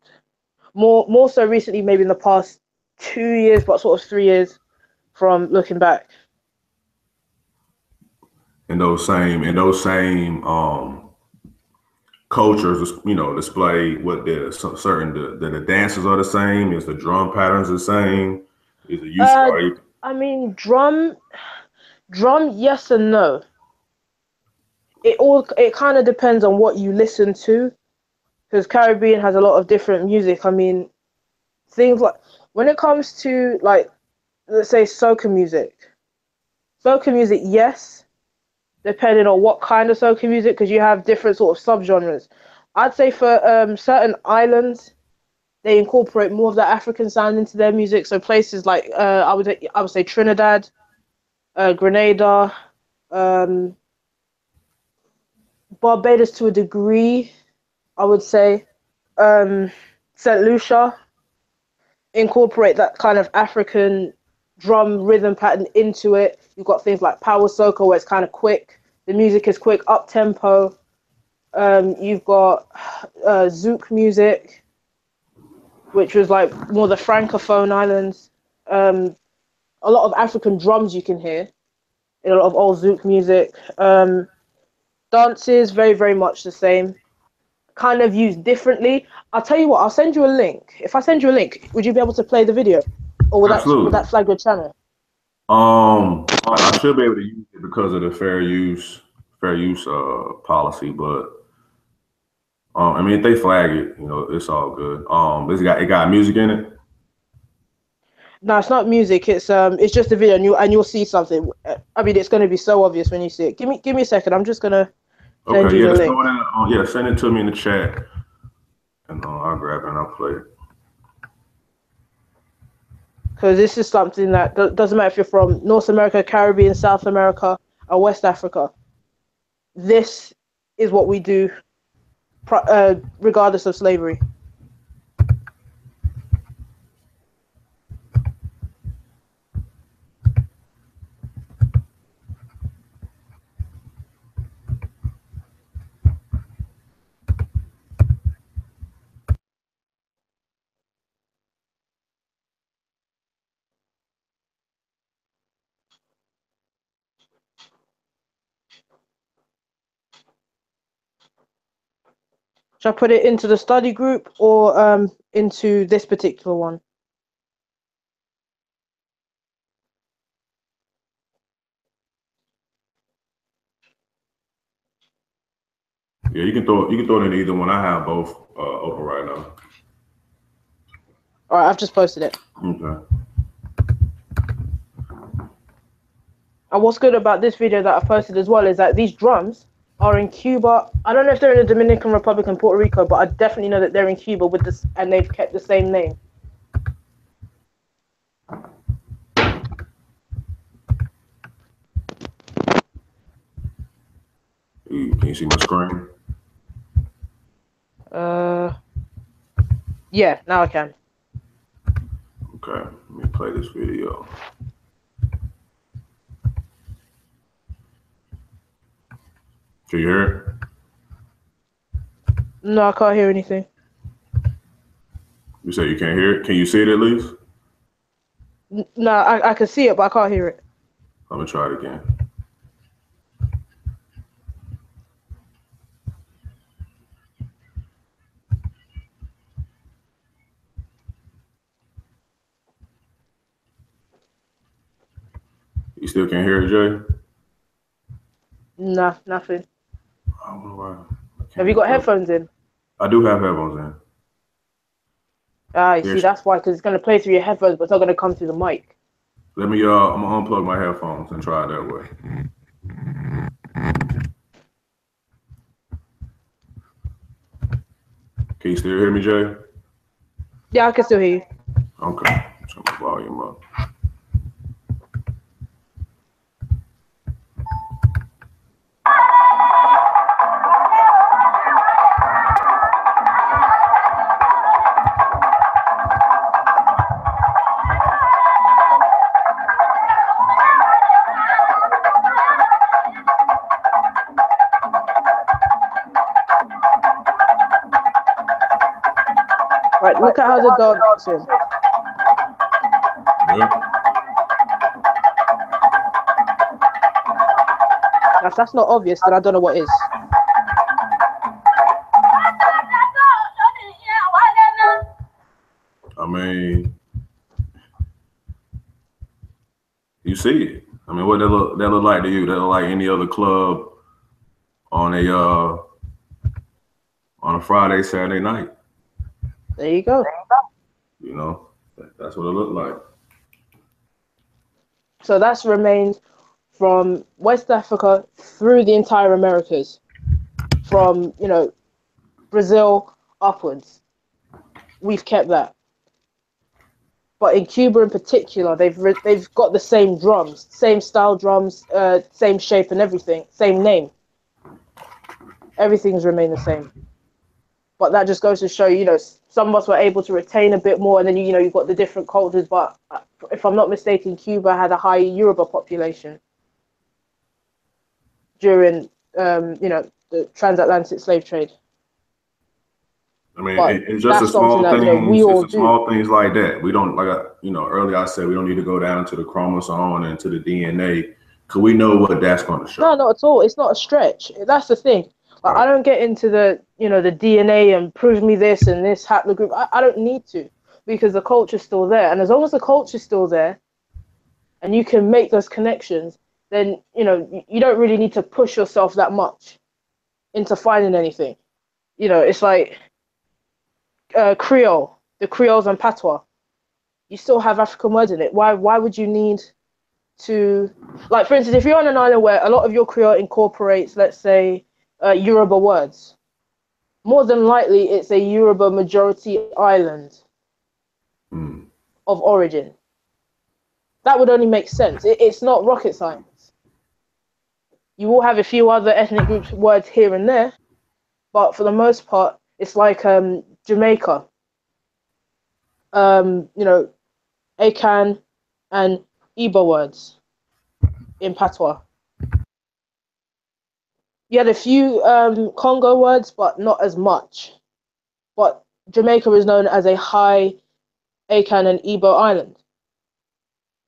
more so recently, maybe in the past 2 years, but sort of 3 years from looking back. In those same cultures, display what the certain the dances are the same. Is the drum patterns the same? Is the use? I mean, drum, yes and no. It kind of depends on what you listen to, because Caribbean has a lot of different music. I mean, things like when it comes to, like, let's say soca music, yes, depending on what kind of soca music, because you have different sort of subgenres. I'd say for certain islands, they incorporate more of the African sound into their music. So places like I would say Trinidad, Grenada, Barbados to a degree, I would say, St. Lucia, incorporate that kind of African drum rhythm pattern into it. You've got things like power soca, where it's kind of quick. The music is quick, up tempo. You've got Zouk music, which was like more the Francophone islands. A lot of African drums you can hear in a lot of old Zouk music. Dances, very, very much the same. Kind of used differently. I'll tell you what, I'll send you a link. If I send you a link, would you be able to play the video? Or would that flag your channel? I should be able to use it because of the fair use policy, but I mean, if they flag it, it's all good. It got music in it. No, it's not music. It's just a video, and you'll see something. I mean, it's going to be so obvious when you see it. Give me a second. I'm just gonna send you the link. Send it to me in the chat, and I'll grab it and I'll play it. Because this is something that doesn't matter if you're from North America, Caribbean, South America, or West Africa. This is what we do, regardless of slavery. Should I put it into the study group or into this particular one? Yeah, you can throw it in either one. I have both open right now. All right, I've just posted it. Okay. And what's good about this video that I posted as well is that these drums are in Cuba. I don't know if they're in the Dominican Republic and Puerto Rico, but I definitely know that they're in Cuba with this, and they've kept the same name. Can you see my screen? Yeah, now I can. Okay, let me play this video. Can you hear it? No, I can't hear anything. You say you can't hear it? Can you see it at least? No, I can see it, but I can't hear it. Let me try it again. You still can't hear it, Jay? Nah, nothing. I don't know why. Have you got headphones in? I do have headphones in. Ah, you see, that's why, because it's going to play through your headphones, but it's not going to come through the mic. Let me, I'm going to unplug my headphones and try it that way. Can you still hear me, Jay? Yeah, I can still hear you. Okay. Turn my volume up. Right, look at how they're dancing. Yeah. If that's not obvious, then I don't know what is. I mean, you see it. I mean, what that look like to you? That look like any other club on a Friday, Saturday night. There you go. You know, that's what it looked like. So that's remained from West Africa through the entire Americas, from Brazil upwards. We've kept that. But in Cuba in particular, they've got the same drums, same style drums, same shape and everything, same name. Everything's remained the same. But that just goes to show, some of us were able to retain a bit more, and then you've got the different cultures. But if I'm not mistaken, Cuba had a high Yoruba population during the transatlantic slave trade. I mean, it's just a small things. It's the small things like that. We don't earlier I said we don't need to go down to the chromosome and to the DNA because we know what that's going to show. No, not at all. It's not a stretch. That's the thing. Like, right. I don't get into the the DNA and prove me this and this haplogroup. I don't need to, because the culture's still there. And as long as the culture's still there, and you can make those connections, then you don't really need to push yourself that much into finding anything. It's like Creole, the Creoles and Patois. You still have African words in it. Why would you need to, like, for instance, if you're on an island where a lot of your Creole incorporates, let's say, Yoruba words, more than likely it's a Yoruba majority island of origin. That would only make sense. It's not rocket science. You will have a few other ethnic groups words here and there, but for the most part, it's like Jamaica. Akan and Igbo words in Patois. You had a few Congo words, but not as much. But Jamaica is known as a high Akan and Igbo island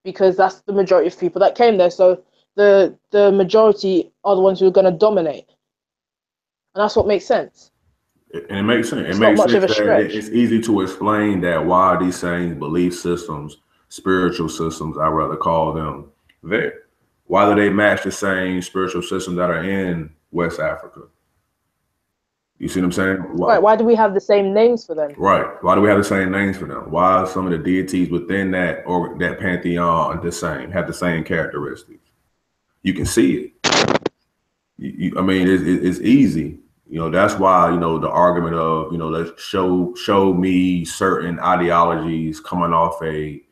because that's the majority of people that came there. So the majority are the ones who are going to dominate. And that's what makes sense. And it makes sense. It makes sense that it's easy to explain that why these same belief systems, spiritual systems, I rather call them, there. Why do they match the same spiritual systems that are in West Africa? You see what I'm saying? Right. Why do we have the same names for them? Right. Why do we have the same names for them? Why are some of the deities within that pantheon the same, have the same characteristics? You can see it. I mean, it's easy. That's why, the argument of, let's show me certain ideologies coming off a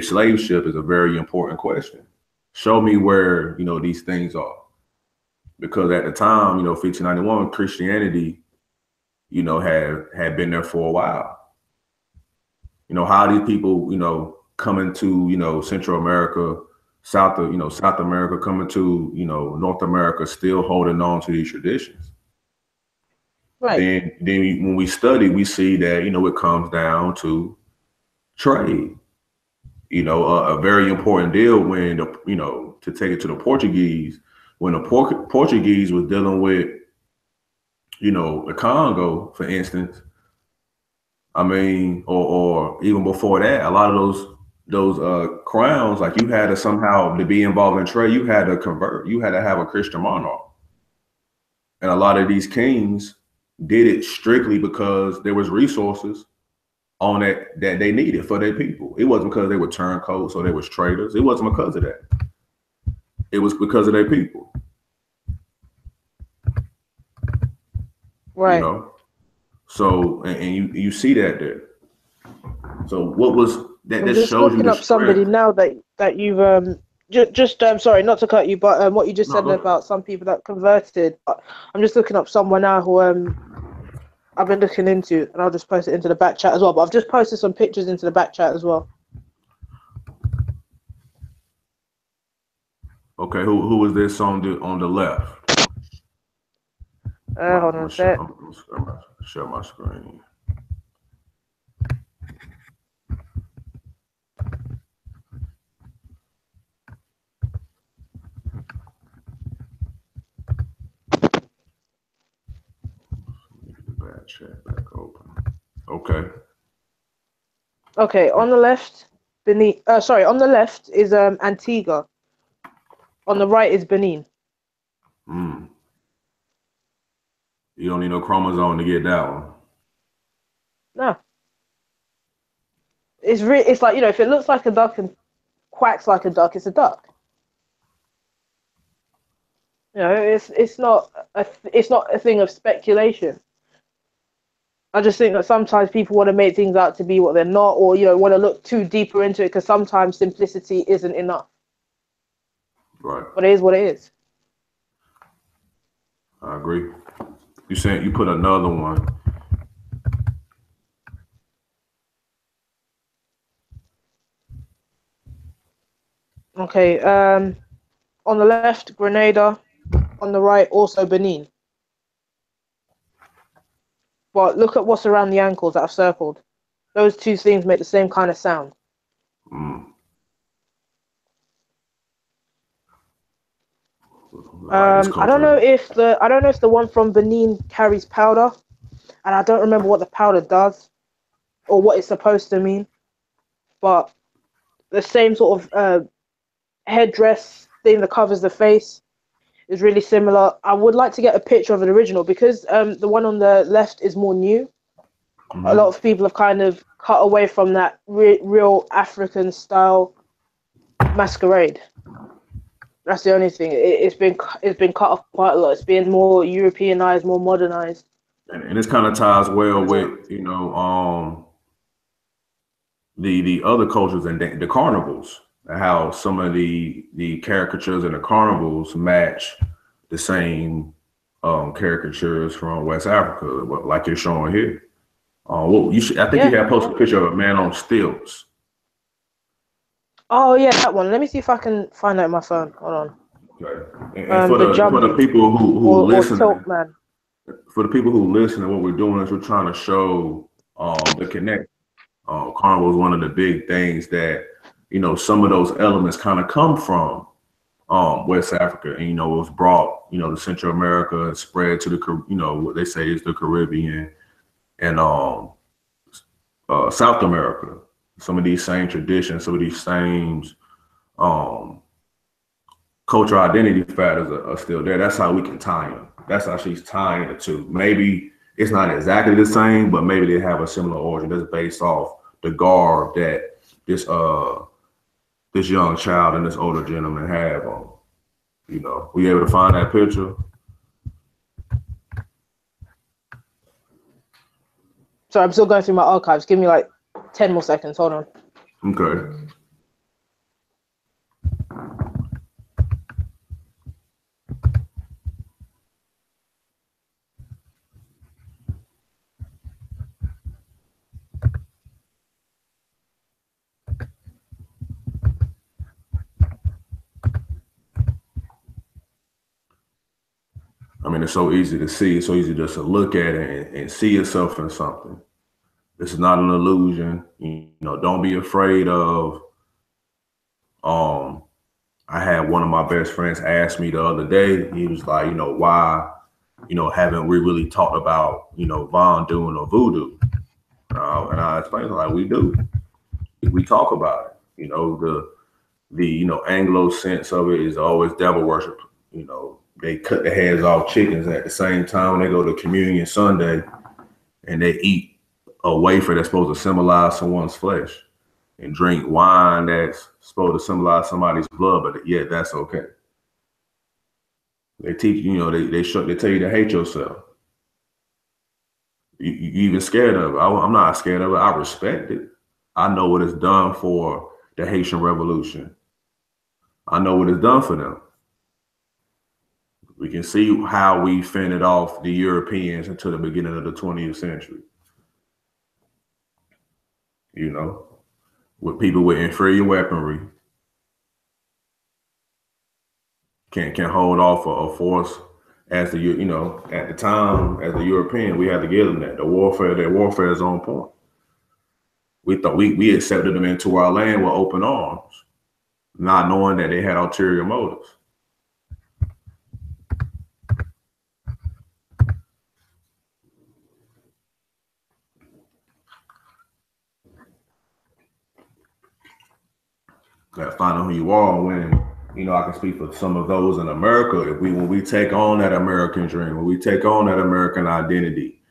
slave ship is a very important question. Show me where, these things are. Because at the time, 1591, Christianity, had been there for a while. How these people, coming to, Central America, South America, coming to, North America, still holding on to these traditions. Right. Then when we study, we see that, it comes down to trade. a very important deal when to take it to the Portuguese, when the Portuguese was dealing with the Congo, for instance. I mean, or even before that, a lot of those crowns, like you had to somehow to be involved in trade, you had to convert, you had to have a Christian monarch, and a lot of these kings did it strictly because there was resources on that they needed for their people. It wasn't because they were turncoats or they was traders. It wasn't because of that. It was because of their people. Right. So and you see that there. So what was that? That I'm just shows you looking the up somebody strength. now that you've just sorry not to cut you, but what you just No, said go ahead. about some people that converted. I'm just looking up someone now who I've been looking into, and I'll just post it into the back chat as well. But I've just posted some pictures into the back chat as well. Okay, who was this on the left? Hold on a sec. I'm gonna share my screen. Get the bad chat back open. Okay. Okay, on the left, on the left is Antigua. On the right is Benin. You don't need no chromosome to get that one. No. It's like, if it looks like a duck and quacks like a duck, it's a duck. It's not a thing of speculation. I just think that sometimes people want to make things out to be what they're not, or want to look too deeper into it, because sometimes simplicity isn't enough. Right. But it is what it is. I agree. You saying you put another one. Okay. On the left, Grenada. On the right, also Benin. But look at what's around the ankles that I've circled. Those two things make the same kind of sound. I don't know if the one from Benin carries powder, and I don't remember what the powder does or what it's supposed to mean. But the same sort of headdress thing that covers the face is really similar. I would like to get a picture of an original, because the one on the left is more new. A lot of people have kind of cut away from that real African style masquerade. That's the only thing. It's been cut off quite a lot. It's been more Europeanized, more modernized. And this kind of ties well with the other cultures and the carnivals, and how some of the caricatures in the carnivals match the same caricatures from West Africa, like you're showing here. Well, I think you have posted a picture of a man on stilts. Oh yeah, that one. Let me see if I can find that on my phone. Hold on. Okay. And for the people who listen, for the people who listen, what we're doing is we're trying to show the connect. Carnival is one of the big things that some of those elements kind of come from West Africa, and it was brought to Central America and spread to the what they say is the Caribbean and South America. Some of these same traditions, some of these same cultural identity factors are still there. That's how we can tie them. That's how she's tying the two. Maybe it's not exactly the same, but maybe they have a similar origin that's based off the garb that this young child and this older gentleman have on. We able to find that picture? So I'm still going through my archives. Give me like 10 more seconds. Hold on. Okay. I mean, it's so easy to see. It's so easy just to look at it and see yourself in something. This is not an illusion. Don't be afraid of I had one of my best friends ask me the other day. He was like, why, haven't we really talked about, Von or voodoo? And I explained like we do. We talk about it. The Anglo sense of it is always devil worship. They cut the heads off chickens at the same time when they go to communion Sunday, and they eat a wafer that's supposed to symbolize someone's flesh, and drink wine that's supposed to symbolize somebody's blood, but yet that's okay. They teach, they tell you to hate yourself. You even scared of it. I'm not scared of it. I respect it. I know what it's done for the Haitian Revolution. I know what it's done for them. We can see how we fended off the Europeans until the beginning of the 20th century. With people with inferior weaponry can hold off a force as at the time as the European, we had to give them that. Their warfare is on point. We thought we accepted them into our land with open arms, not knowing that they had ulterior motives. Got to find out who you are. When I can speak for some of those in America. When we take on that American dream, when we take on that American identity,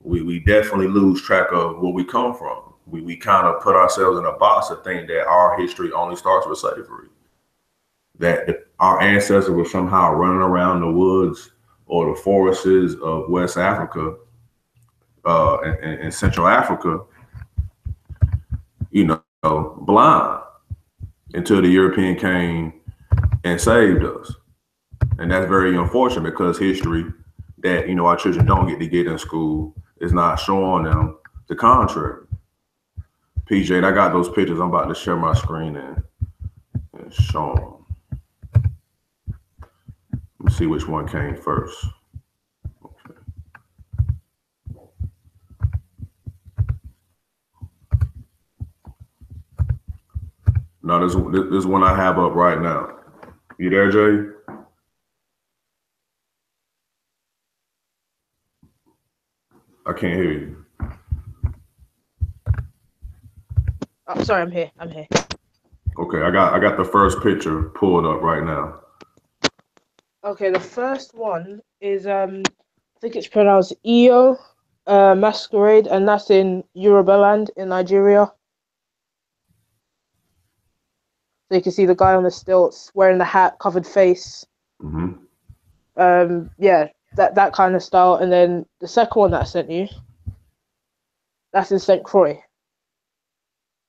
we definitely lose track of where we come from. We kind of put ourselves in a box to think that our history only starts with slavery, that our ancestors were somehow running around the woods or the forests of West Africa and Central Africa, blind until the European came and saved us. And that's very unfortunate because history that, our children don't get in school is not showing them the contrary. PJ, I got those pictures. I'm about to share my screen and show them. Let me see which one came first. Okay. No, this one I have up right now. You there, Jay? I can't hear you. Oh, sorry, I'm here. Okay, I got the first picture pulled up right now. Okay, the first one is I think it's pronounced Iyo Masquerade, and that's in Yorubaland in Nigeria. So you can see the guy on the stilts wearing the hat, covered face. Mm-hmm. Yeah, that kind of style. And then the second one that I sent you, that's in St. Croix,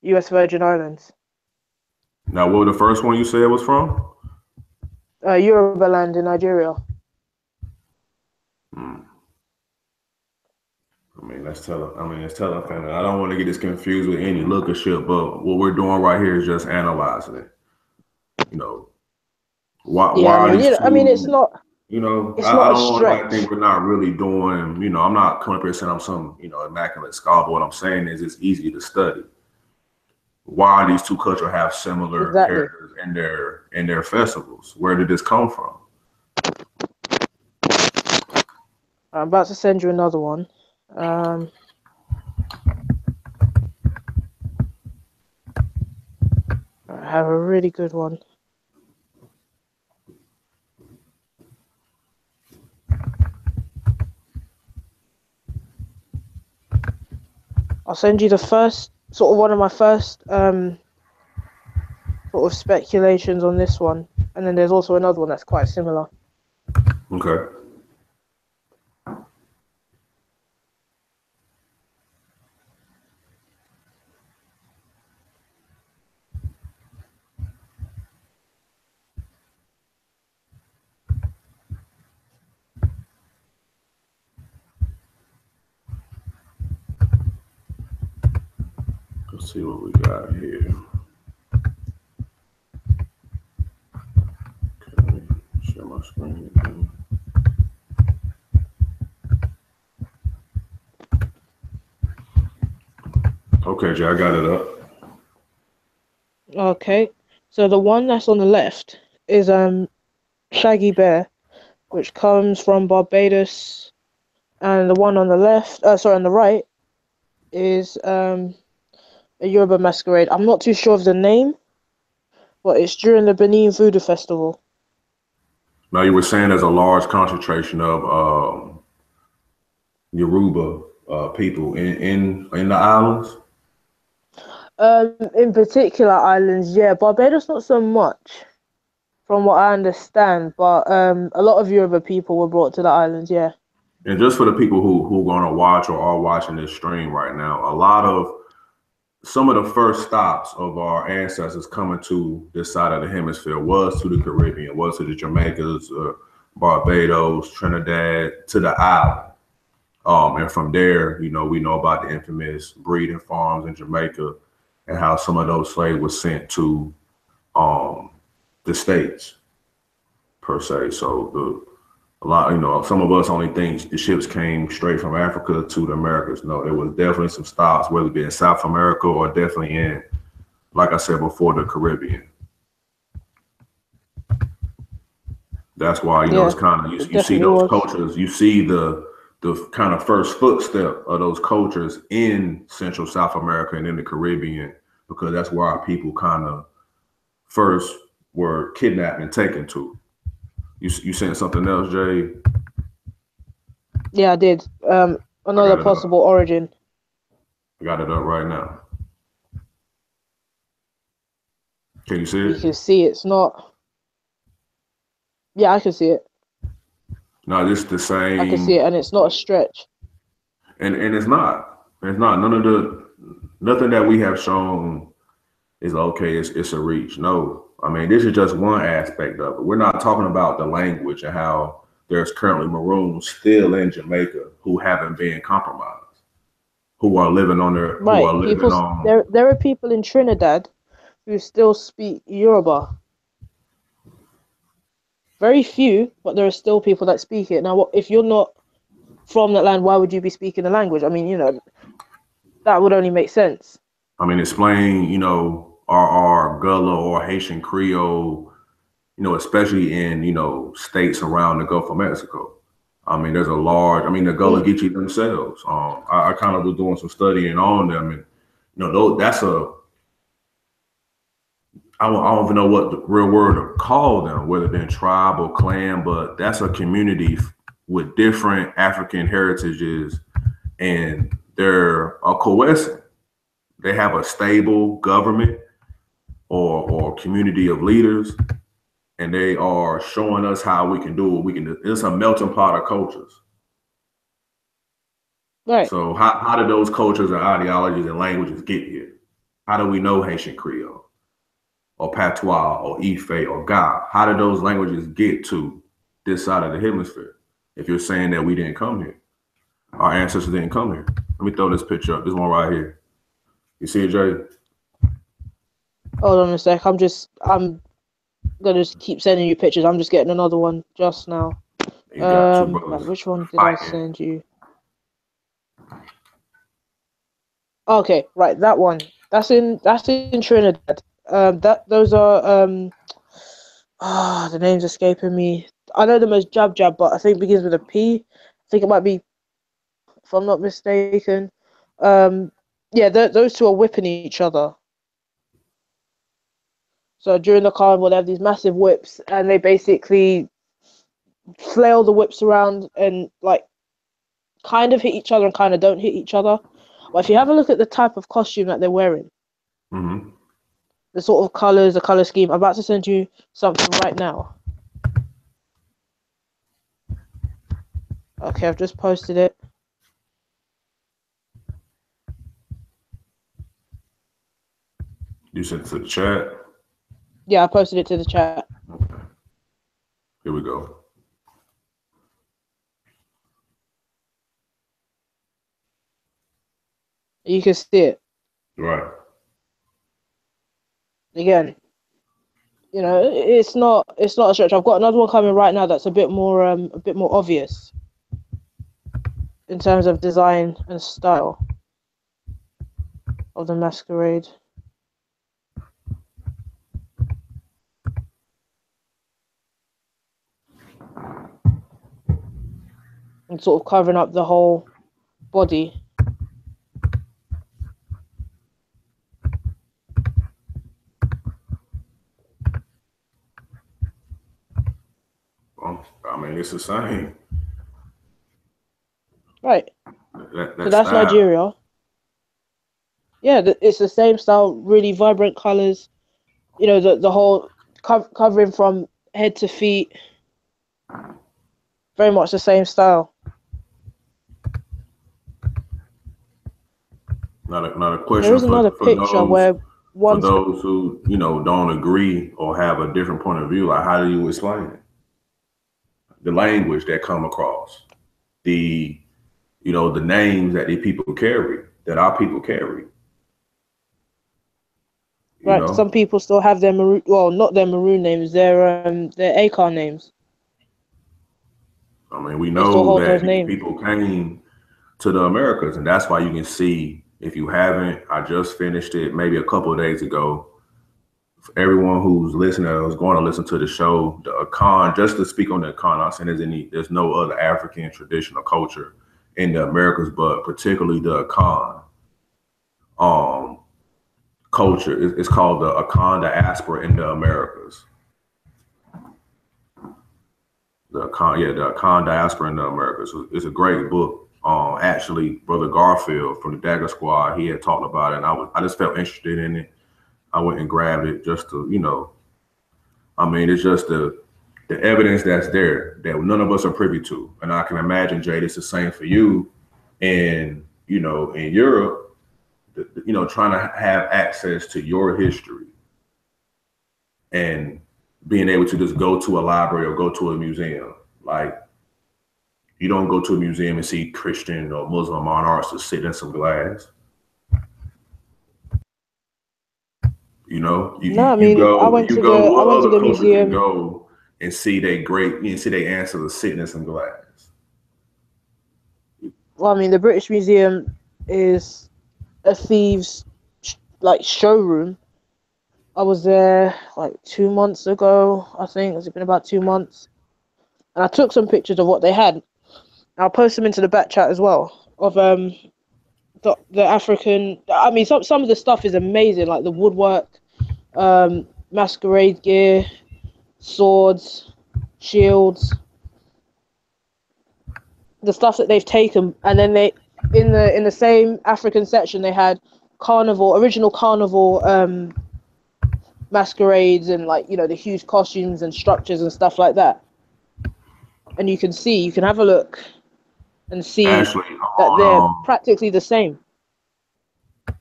U.S. Virgin Islands. Now, what was the first one you said was from? Yorubaland in Nigeria. It's telling family. I don't want to get this confused with any lookership, but what we're doing right here is just analyzing it. Why these two, it's not. I don't want to think we're not really doing. I'm not coming up here saying I'm some immaculate scholar. But what I'm saying is it's easy to study. Why these two cultures have similar characters in their festivals? Where did this come from? I'm about to send you another one. I have a really good one. I'll send you the first one of my first sort of speculations on this one, and then there's also another one that's quite similar. Okay. Let's see what we got here. Okay, share my screen again. Okay, Jay, I got it up. Okay, So the one that's on the left is Shaggy Bear, which comes from Barbados, and the one on the on the right is a Yoruba masquerade. I'm not too sure of the name, but it's during the Benin Voodoo Festival. Now you were saying there's a large concentration of Yoruba people in the islands. In particular islands, yeah. Barbados not so much, from what I understand, but a lot of Yoruba people were brought to the islands, yeah. And just for the people who are going to watch or are watching this stream right now, some of the first stops of our ancestors coming to this side of the hemisphere was to the Caribbean, was to the Jamaicas, Barbados, Trinidad, to the island. And from there, we know about the infamous breeding farms in Jamaica and how some of those slaves were sent to the States, per se. So some of us only think the ships came straight from Africa to the Americas. No, there was definitely some stops, whether it be in South America or definitely in, like I said before, the Caribbean. That's why, it's kind of, you see those cultures, you see the kind of first footstep of those cultures in Central South America and in the Caribbean, because that's where our people kind of first were kidnapped and taken to. You saying something else, Jay? Yeah, I did. Another possible origin. I got it up right now. Can you see it? You can see it's not. Yeah, I can see it. No, it's the same. I can see it, and it's not a stretch. And it's not. It's not. Nothing that we have shown is okay. It's a reach. No. I mean, this is just one aspect of it. We're not talking about the language and how there's currently Maroons still in Jamaica who haven't been compromised, who are living on their right. Who are living on. There are people in Trinidad who still speak Yoruba. Very few, but there are still people that speak it. Now, if you're not from that land, why would you be speaking the language? I mean, that would only make sense. I mean, explain, our Gullah or Haitian Creole, especially in, states around the Gulf of Mexico. I mean, there's the Gullah Geechee themselves. I kind of was doing some studying on them, and, I don't even know what the real word to call them, whether they're tribe or clan, but that's a community with different African heritages, and they're coalescing. They have a stable government or community of leaders, and they are showing us how we can do what we can do. It's a melting pot of cultures. Right. So how did those cultures and ideologies and languages get here? How do we know Haitian Creole or Patois or Ife or Ga? How did those languages get to this side of the hemisphere? If you're saying that we didn't come here, our ancestors didn't come here. Let me throw this picture up. This one right here. You see it, Jay? Hold on a sec. I'm gonna just keep sending you pictures. I'm just getting another one just now. You got two brothers. Which one did I send you? Okay, right, that one. That's in Trinidad. Those are the name's escaping me. I know them as Jab Jab, but I think it begins with a P. I think it might be, if I'm not mistaken. Yeah, those two are whipping each other. So during the carnival, they have these massive whips, and they basically flail the whips around and kind of hit each other and kind of don't hit each other. But if you have a look at the type of costume that they're wearing, the sort of colors, the color scheme, I'm about to send you something right now. Okay, I've just posted it. You sent it to the chat? Yeah, I posted it to the chat. Okay. Here we go. You can see it. Right. Again, it's not a stretch. I've got another one coming right now that's a bit more obvious in terms of design and style of the masquerade. and sort of covering up the whole body. I mean, it's the same. Right. That So that's style. Nigeria. Yeah, it's the same style, really vibrant colors. You know, the whole covering from head to feet. Very much the same style. Not a There question is another for picture where one's those who, you know, don't agree or have a different point of view. Like, how do you explain it? The language that come across, the, you know, the names that the people carry, that our people carry. You right. know, Some people still have their maroon, well, not their maroon names, their ACAR names. I mean, we They still know hold that those these names. people came to the Americas, and that's why you can see, if you haven't, I just finished it maybe a couple of days ago. For everyone who's listening or is going to listen to the show, the Akan, just to speak on the Akan, I'm saying there's no other African traditional culture in the Americas, but particularly the Akan culture. It's called the Akan diaspora in the Americas. The Akan diaspora in the Americas. It's a great book. Actually, Brother Garfield from the Dagger Squad, he had talked about it, and I just felt interested in it. I went and grabbed it just to, you know, I mean, it's just the evidence that's there that none of us are privy to. And I can imagine, Jade, it's the same for you. And, you know, in Europe, you know, trying to have access to your history and being able to just go to a library or go to a museum. Like, you don't go to a museum and see Christian or Muslim monarchs just sit in some glass. You know, No, I you mean, go, I what went to other the culture can museum. go and see their ancestors sitting in some glass? Well, I mean, the British Museum is a thieves like showroom. I was there like 2 months ago, I think. It's been about 2 months, and I took some pictures of what they had. I'll post them into the back chat as well of the African. I mean, some of the stuff is amazing, like the woodwork, masquerade gear, swords, shields, the stuff that they've taken, and then they in the same African section they had original carnival masquerades and, like, you know, the huge costumes and structures and stuff like that. And you can have a look and see Ashley, that they're practically the same. I'm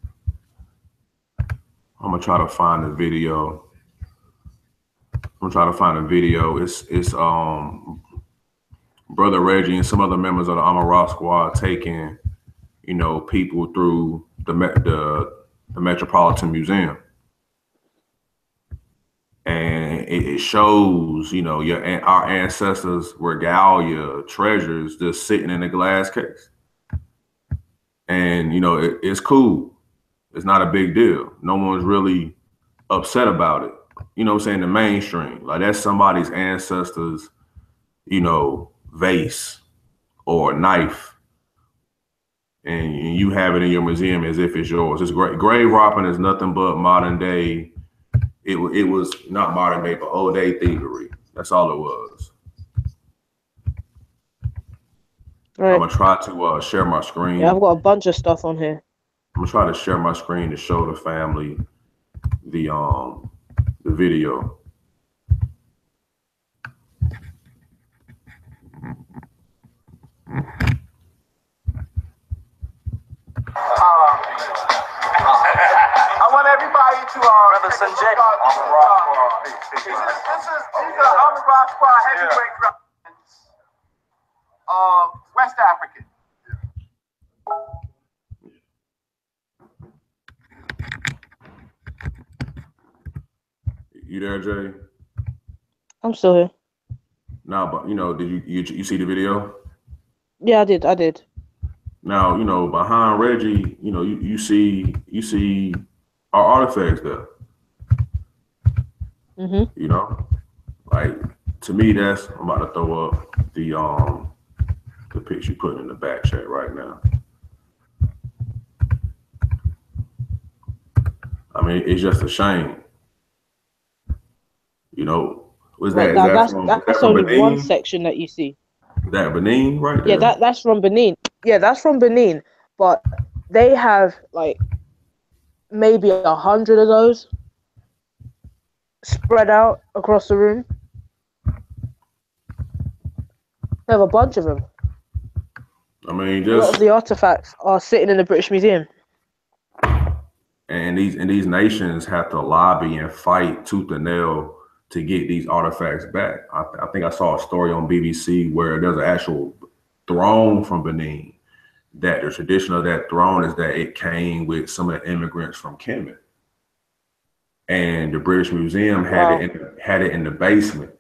gonna try to find the video. It's Brother Reggie and some other members of the Amara squad taking, you know, people through the Metropolitan Museum. And it shows, you know, our ancestors' regalia, treasures, just sitting in a glass case. And, you know, it's cool. It's not a big deal. No one's really upset about it. You know what I'm saying? The mainstream. Like, that's somebody's ancestors, you know, vase or knife. And you have it in your museum as if it's yours. It's great. Grave robbing is nothing but modern day. It was not modern day, but old day thievery. That's all it was. Right. I'm gonna try to share my screen. Yeah, I've got a bunch of stuff on here. I'm gonna try to share my screen to show the family the video. I want everybody to Brother Sanjay. These are Amara Squad heavyweight champions of West African. You there, Jay? I'm still here. Now, but you know, did you see the video? Yeah, I did. Now, you know, behind Reggie, you know, you see our artifacts there. You know, like, to me, I'm about to throw up the the picture you put in the back chat right now. I mean, it's just a shame. You know, was that that's from only one Benin? section that you see. Is that Benin right there? Yeah, that's from Benin. Yeah, that's from Benin. But they have like maybe 100 of those spread out across the room. They have a bunch of them. I mean, A lot of the artifacts are sitting in the British Museum. And these nations have to lobby and fight tooth and nail to get these artifacts back. I think I saw a story on BBC where there's an actual throne from Benin. That the tradition of that throne is that it came with some of the immigrants from Kemet, and the British Museum had it in the basement.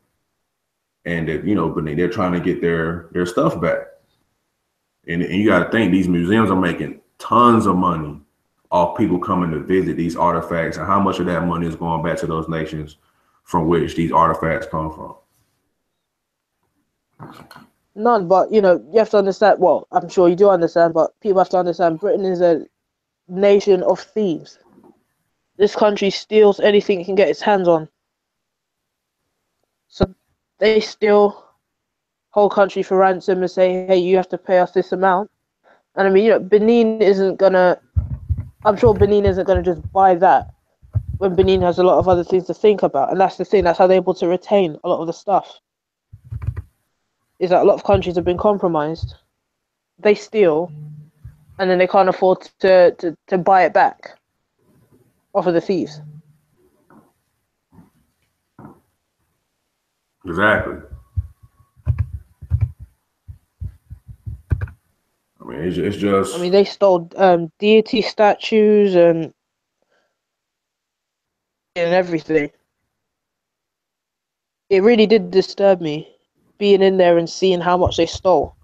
And Benin, they're trying to get their stuff back. And you got to think these museums are making tons of money off people coming to visit these artifacts, and how much of that money is going back to those nations from which these artifacts come from? None, but you have to understand. Well, I'm sure you do understand, but people have to understand. Britain is a nation of thieves. This country steals anything it can get its hands on. So they steal whole country for ransom and say, "Hey, you have to pay us this amount." And I mean, Benin isn't gonna. I'm sure Benin isn't gonna just buy that when Benin has a lot of other things to think about, and that's the thing. That's how they're able to retain a lot of the stuff. Is that a lot of countries have been compromised. They steal, and then they can't afford to buy it back off of the thieves. Exactly. I mean, it's just. I mean, they stole deity statues and everything. It really did disturb me being in there and seeing how much they stole.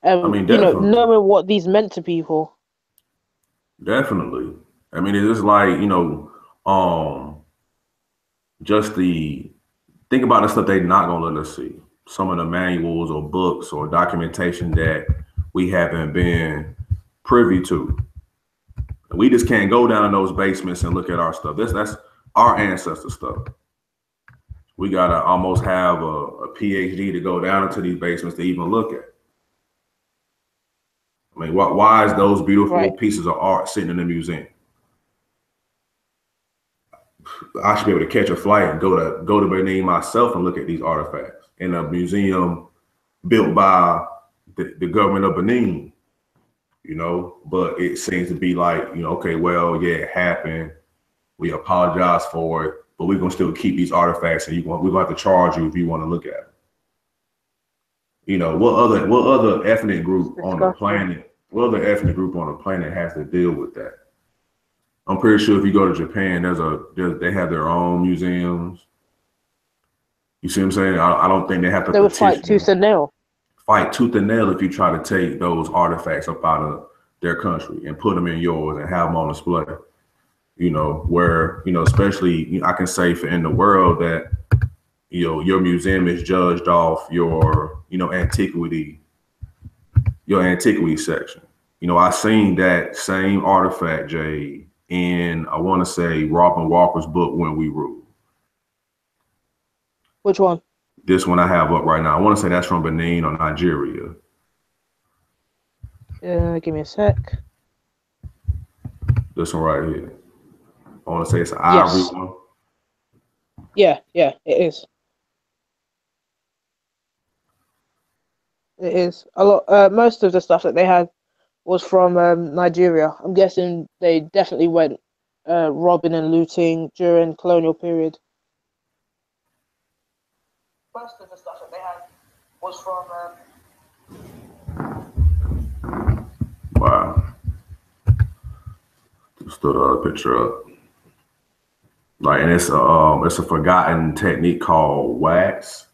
I mean, knowing what these meant to people. Definitely. I mean, it's like, just think about the stuff they're not going to let us see. Some of the manuals or books or documentation that we haven't been privy to. We just can't go down in those basements and look at our stuff. That's our ancestor stuff. We got to almost have a PhD to go down into these basements to even look at. I mean, why is those beautiful pieces of art sitting in the museum? I should be able to catch a flight and go to Benin myself and look at these artifacts in a museum built by the government of Benin, but it seems to be like, okay, well, yeah, it happened. We apologize for it, but we're going to still keep these artifacts, and we're going to have to charge you if you want to look at them. What other ethnic group on the planet, has to deal with that? I'm pretty sure if you go to Japan, they have their own museums. You see what I'm saying? I don't think they have to. They would fight tooth and nail. Fight tooth and nail if you try to take those artifacts up out of their country and put them in yours and have them on display. Where especially I can say in the world that your museum is judged off your antiquity section. I seen that same artifact, Jay, in I want to say Robin Walker's book When We Rule. Which one? This one I have up right now. I want to say that's from Benin or Nigeria. Give me a sec. This one right here. I want to say it's an ivory one. Yeah, it is. It is a lot. Most of the stuff that they had was from Nigeria. I'm guessing they definitely went robbing and looting during colonial period. Most of the stuff that they had was from. Wow. Just throw the other picture up. And it's a forgotten technique called wax.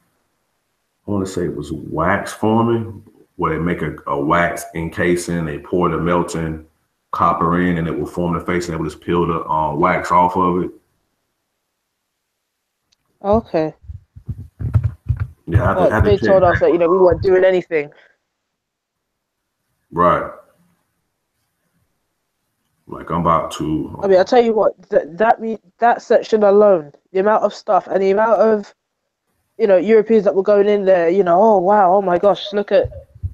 I want to say it was wax forming, where they make a wax encasing, they pour the melting copper in, and it will form the face, and they will just peel the wax off of it. Okay. Yeah, they told us that we weren't doing anything. Right. Like I'm about to. I mean, I tell you what, that section alone, the amount of stuff and the amount of Europeans that were going in there, oh wow, oh my gosh, look at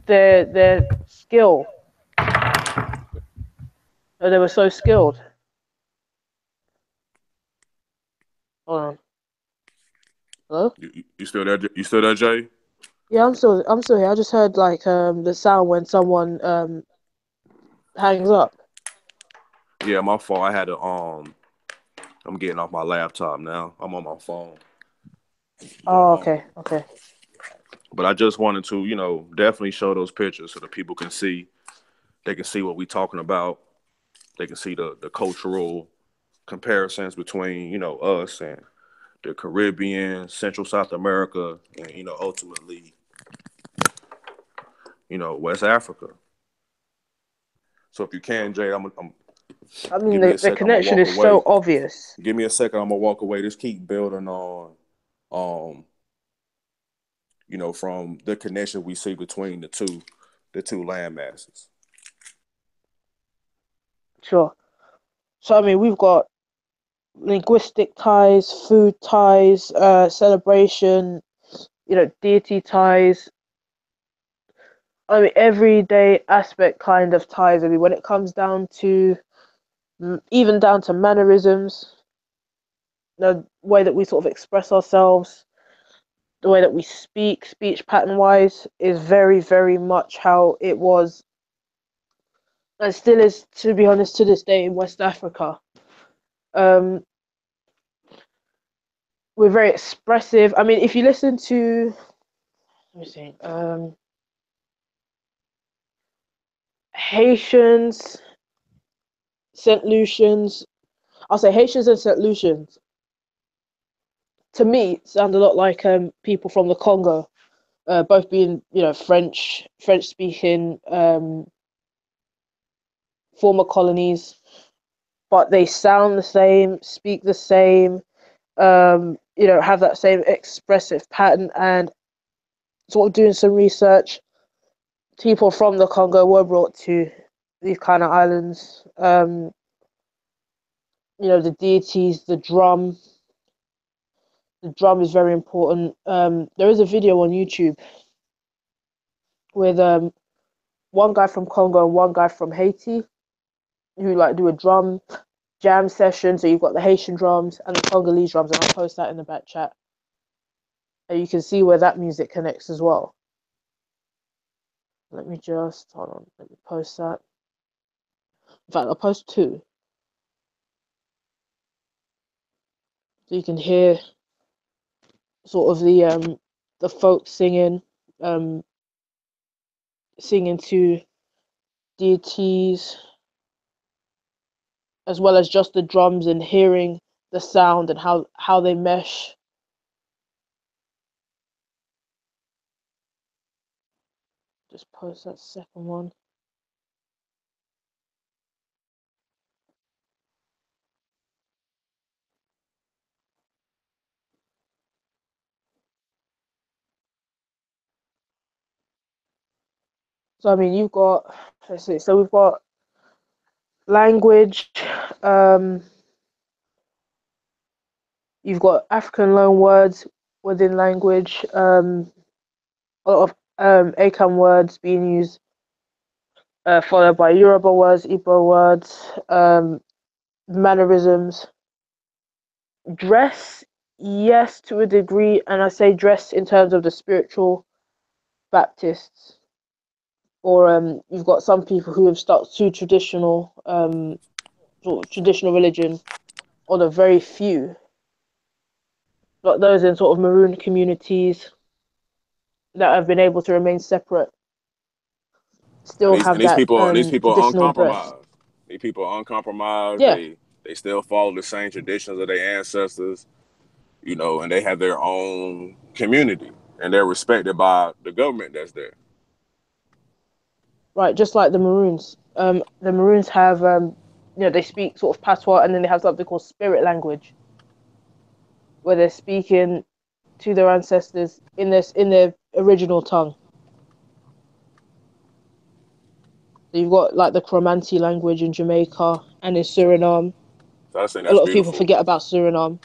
their skill. Oh, they were so skilled. Hold on. Hello? You still there? You still there, Jay? Yeah, I'm still here. I just heard like the sound when someone hangs up. Yeah, my fault. I had to I'm getting off my laptop now. I'm on my phone. Oh, But okay. but I just wanted to, definitely show those pictures so that people can see. They can see what we're talking about. They can see the cultural comparisons between, us and the Caribbean, Central South America, and ultimately, West Africa. So if you can, Jay, I'm I mean, give me a the second. I'm gonna connection walk is so away. obvious. Give me a second. I'm gonna walk away. Just keep building on, um, from the connection we see between the two land masses. Sure. So I mean, we've got linguistic ties, food ties, celebration, deity ties. I mean, everyday aspect kind of ties. I mean, when it comes down to even down to mannerisms, the way that we sort of express ourselves, the way that we speech pattern wise, is very, very much how it was and still is, to be honest, to this day in West Africa. Um, we're very expressive. I mean, if you listen to, let me see, Haitians, St. Lucians, I'll say Haitians and St. Lucians, to me, sound a lot like people from the Congo, both being, French speaking former colonies, but they sound the same, speak the same, have that same expressive pattern. And sort of doing some research, people from the Congo were brought to these kind of islands. The deities, the drum is very important. There is a video on YouTube with one guy from Congo and one guy from Haiti who like do a drum jam session. So you've got the Haitian drums and the Congolese drums, and I'll post that in the back chat. And you can see where that music connects as well. Let me just hold on. Let me post that. In fact, I'll post two, so you can hear sort of the folk um, singing to deities, as well as just the drums and hearing the sound and how they mesh. Just post that second one. So I mean, let's see. So we've got language. Um, you've got African loan words within language. A lot of ACAM words being used, followed by Yoruba words, Igbo words, mannerisms, dress. Yes, to a degree, and I say dress in terms of the spiritual Baptists, or you've got some people who have stuck to traditional, sort of traditional religion, or the very few, like those in sort of maroon communities that have been able to remain separate, And still these and have these that people and these people are traditional dress. uncompromised. These people are uncompromised. Yeah, They still follow the same traditions of their ancestors, and they have their own community and they're respected by the government that's there. right. Just like the Maroons. The Maroons have they speak sort of patois, and then they have something called spirit language, where they're speaking to their ancestors in their original tongue. You've got like the Cromanti language in Jamaica and in Suriname. So I think A that's lot of people beautiful. forget about Suriname.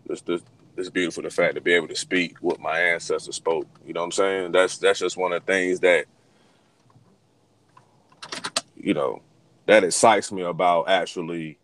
It's beautiful, the fact to be able to speak what my ancestors spoke. You know what I'm saying? That's just one of the things that, you know, that excites me about actually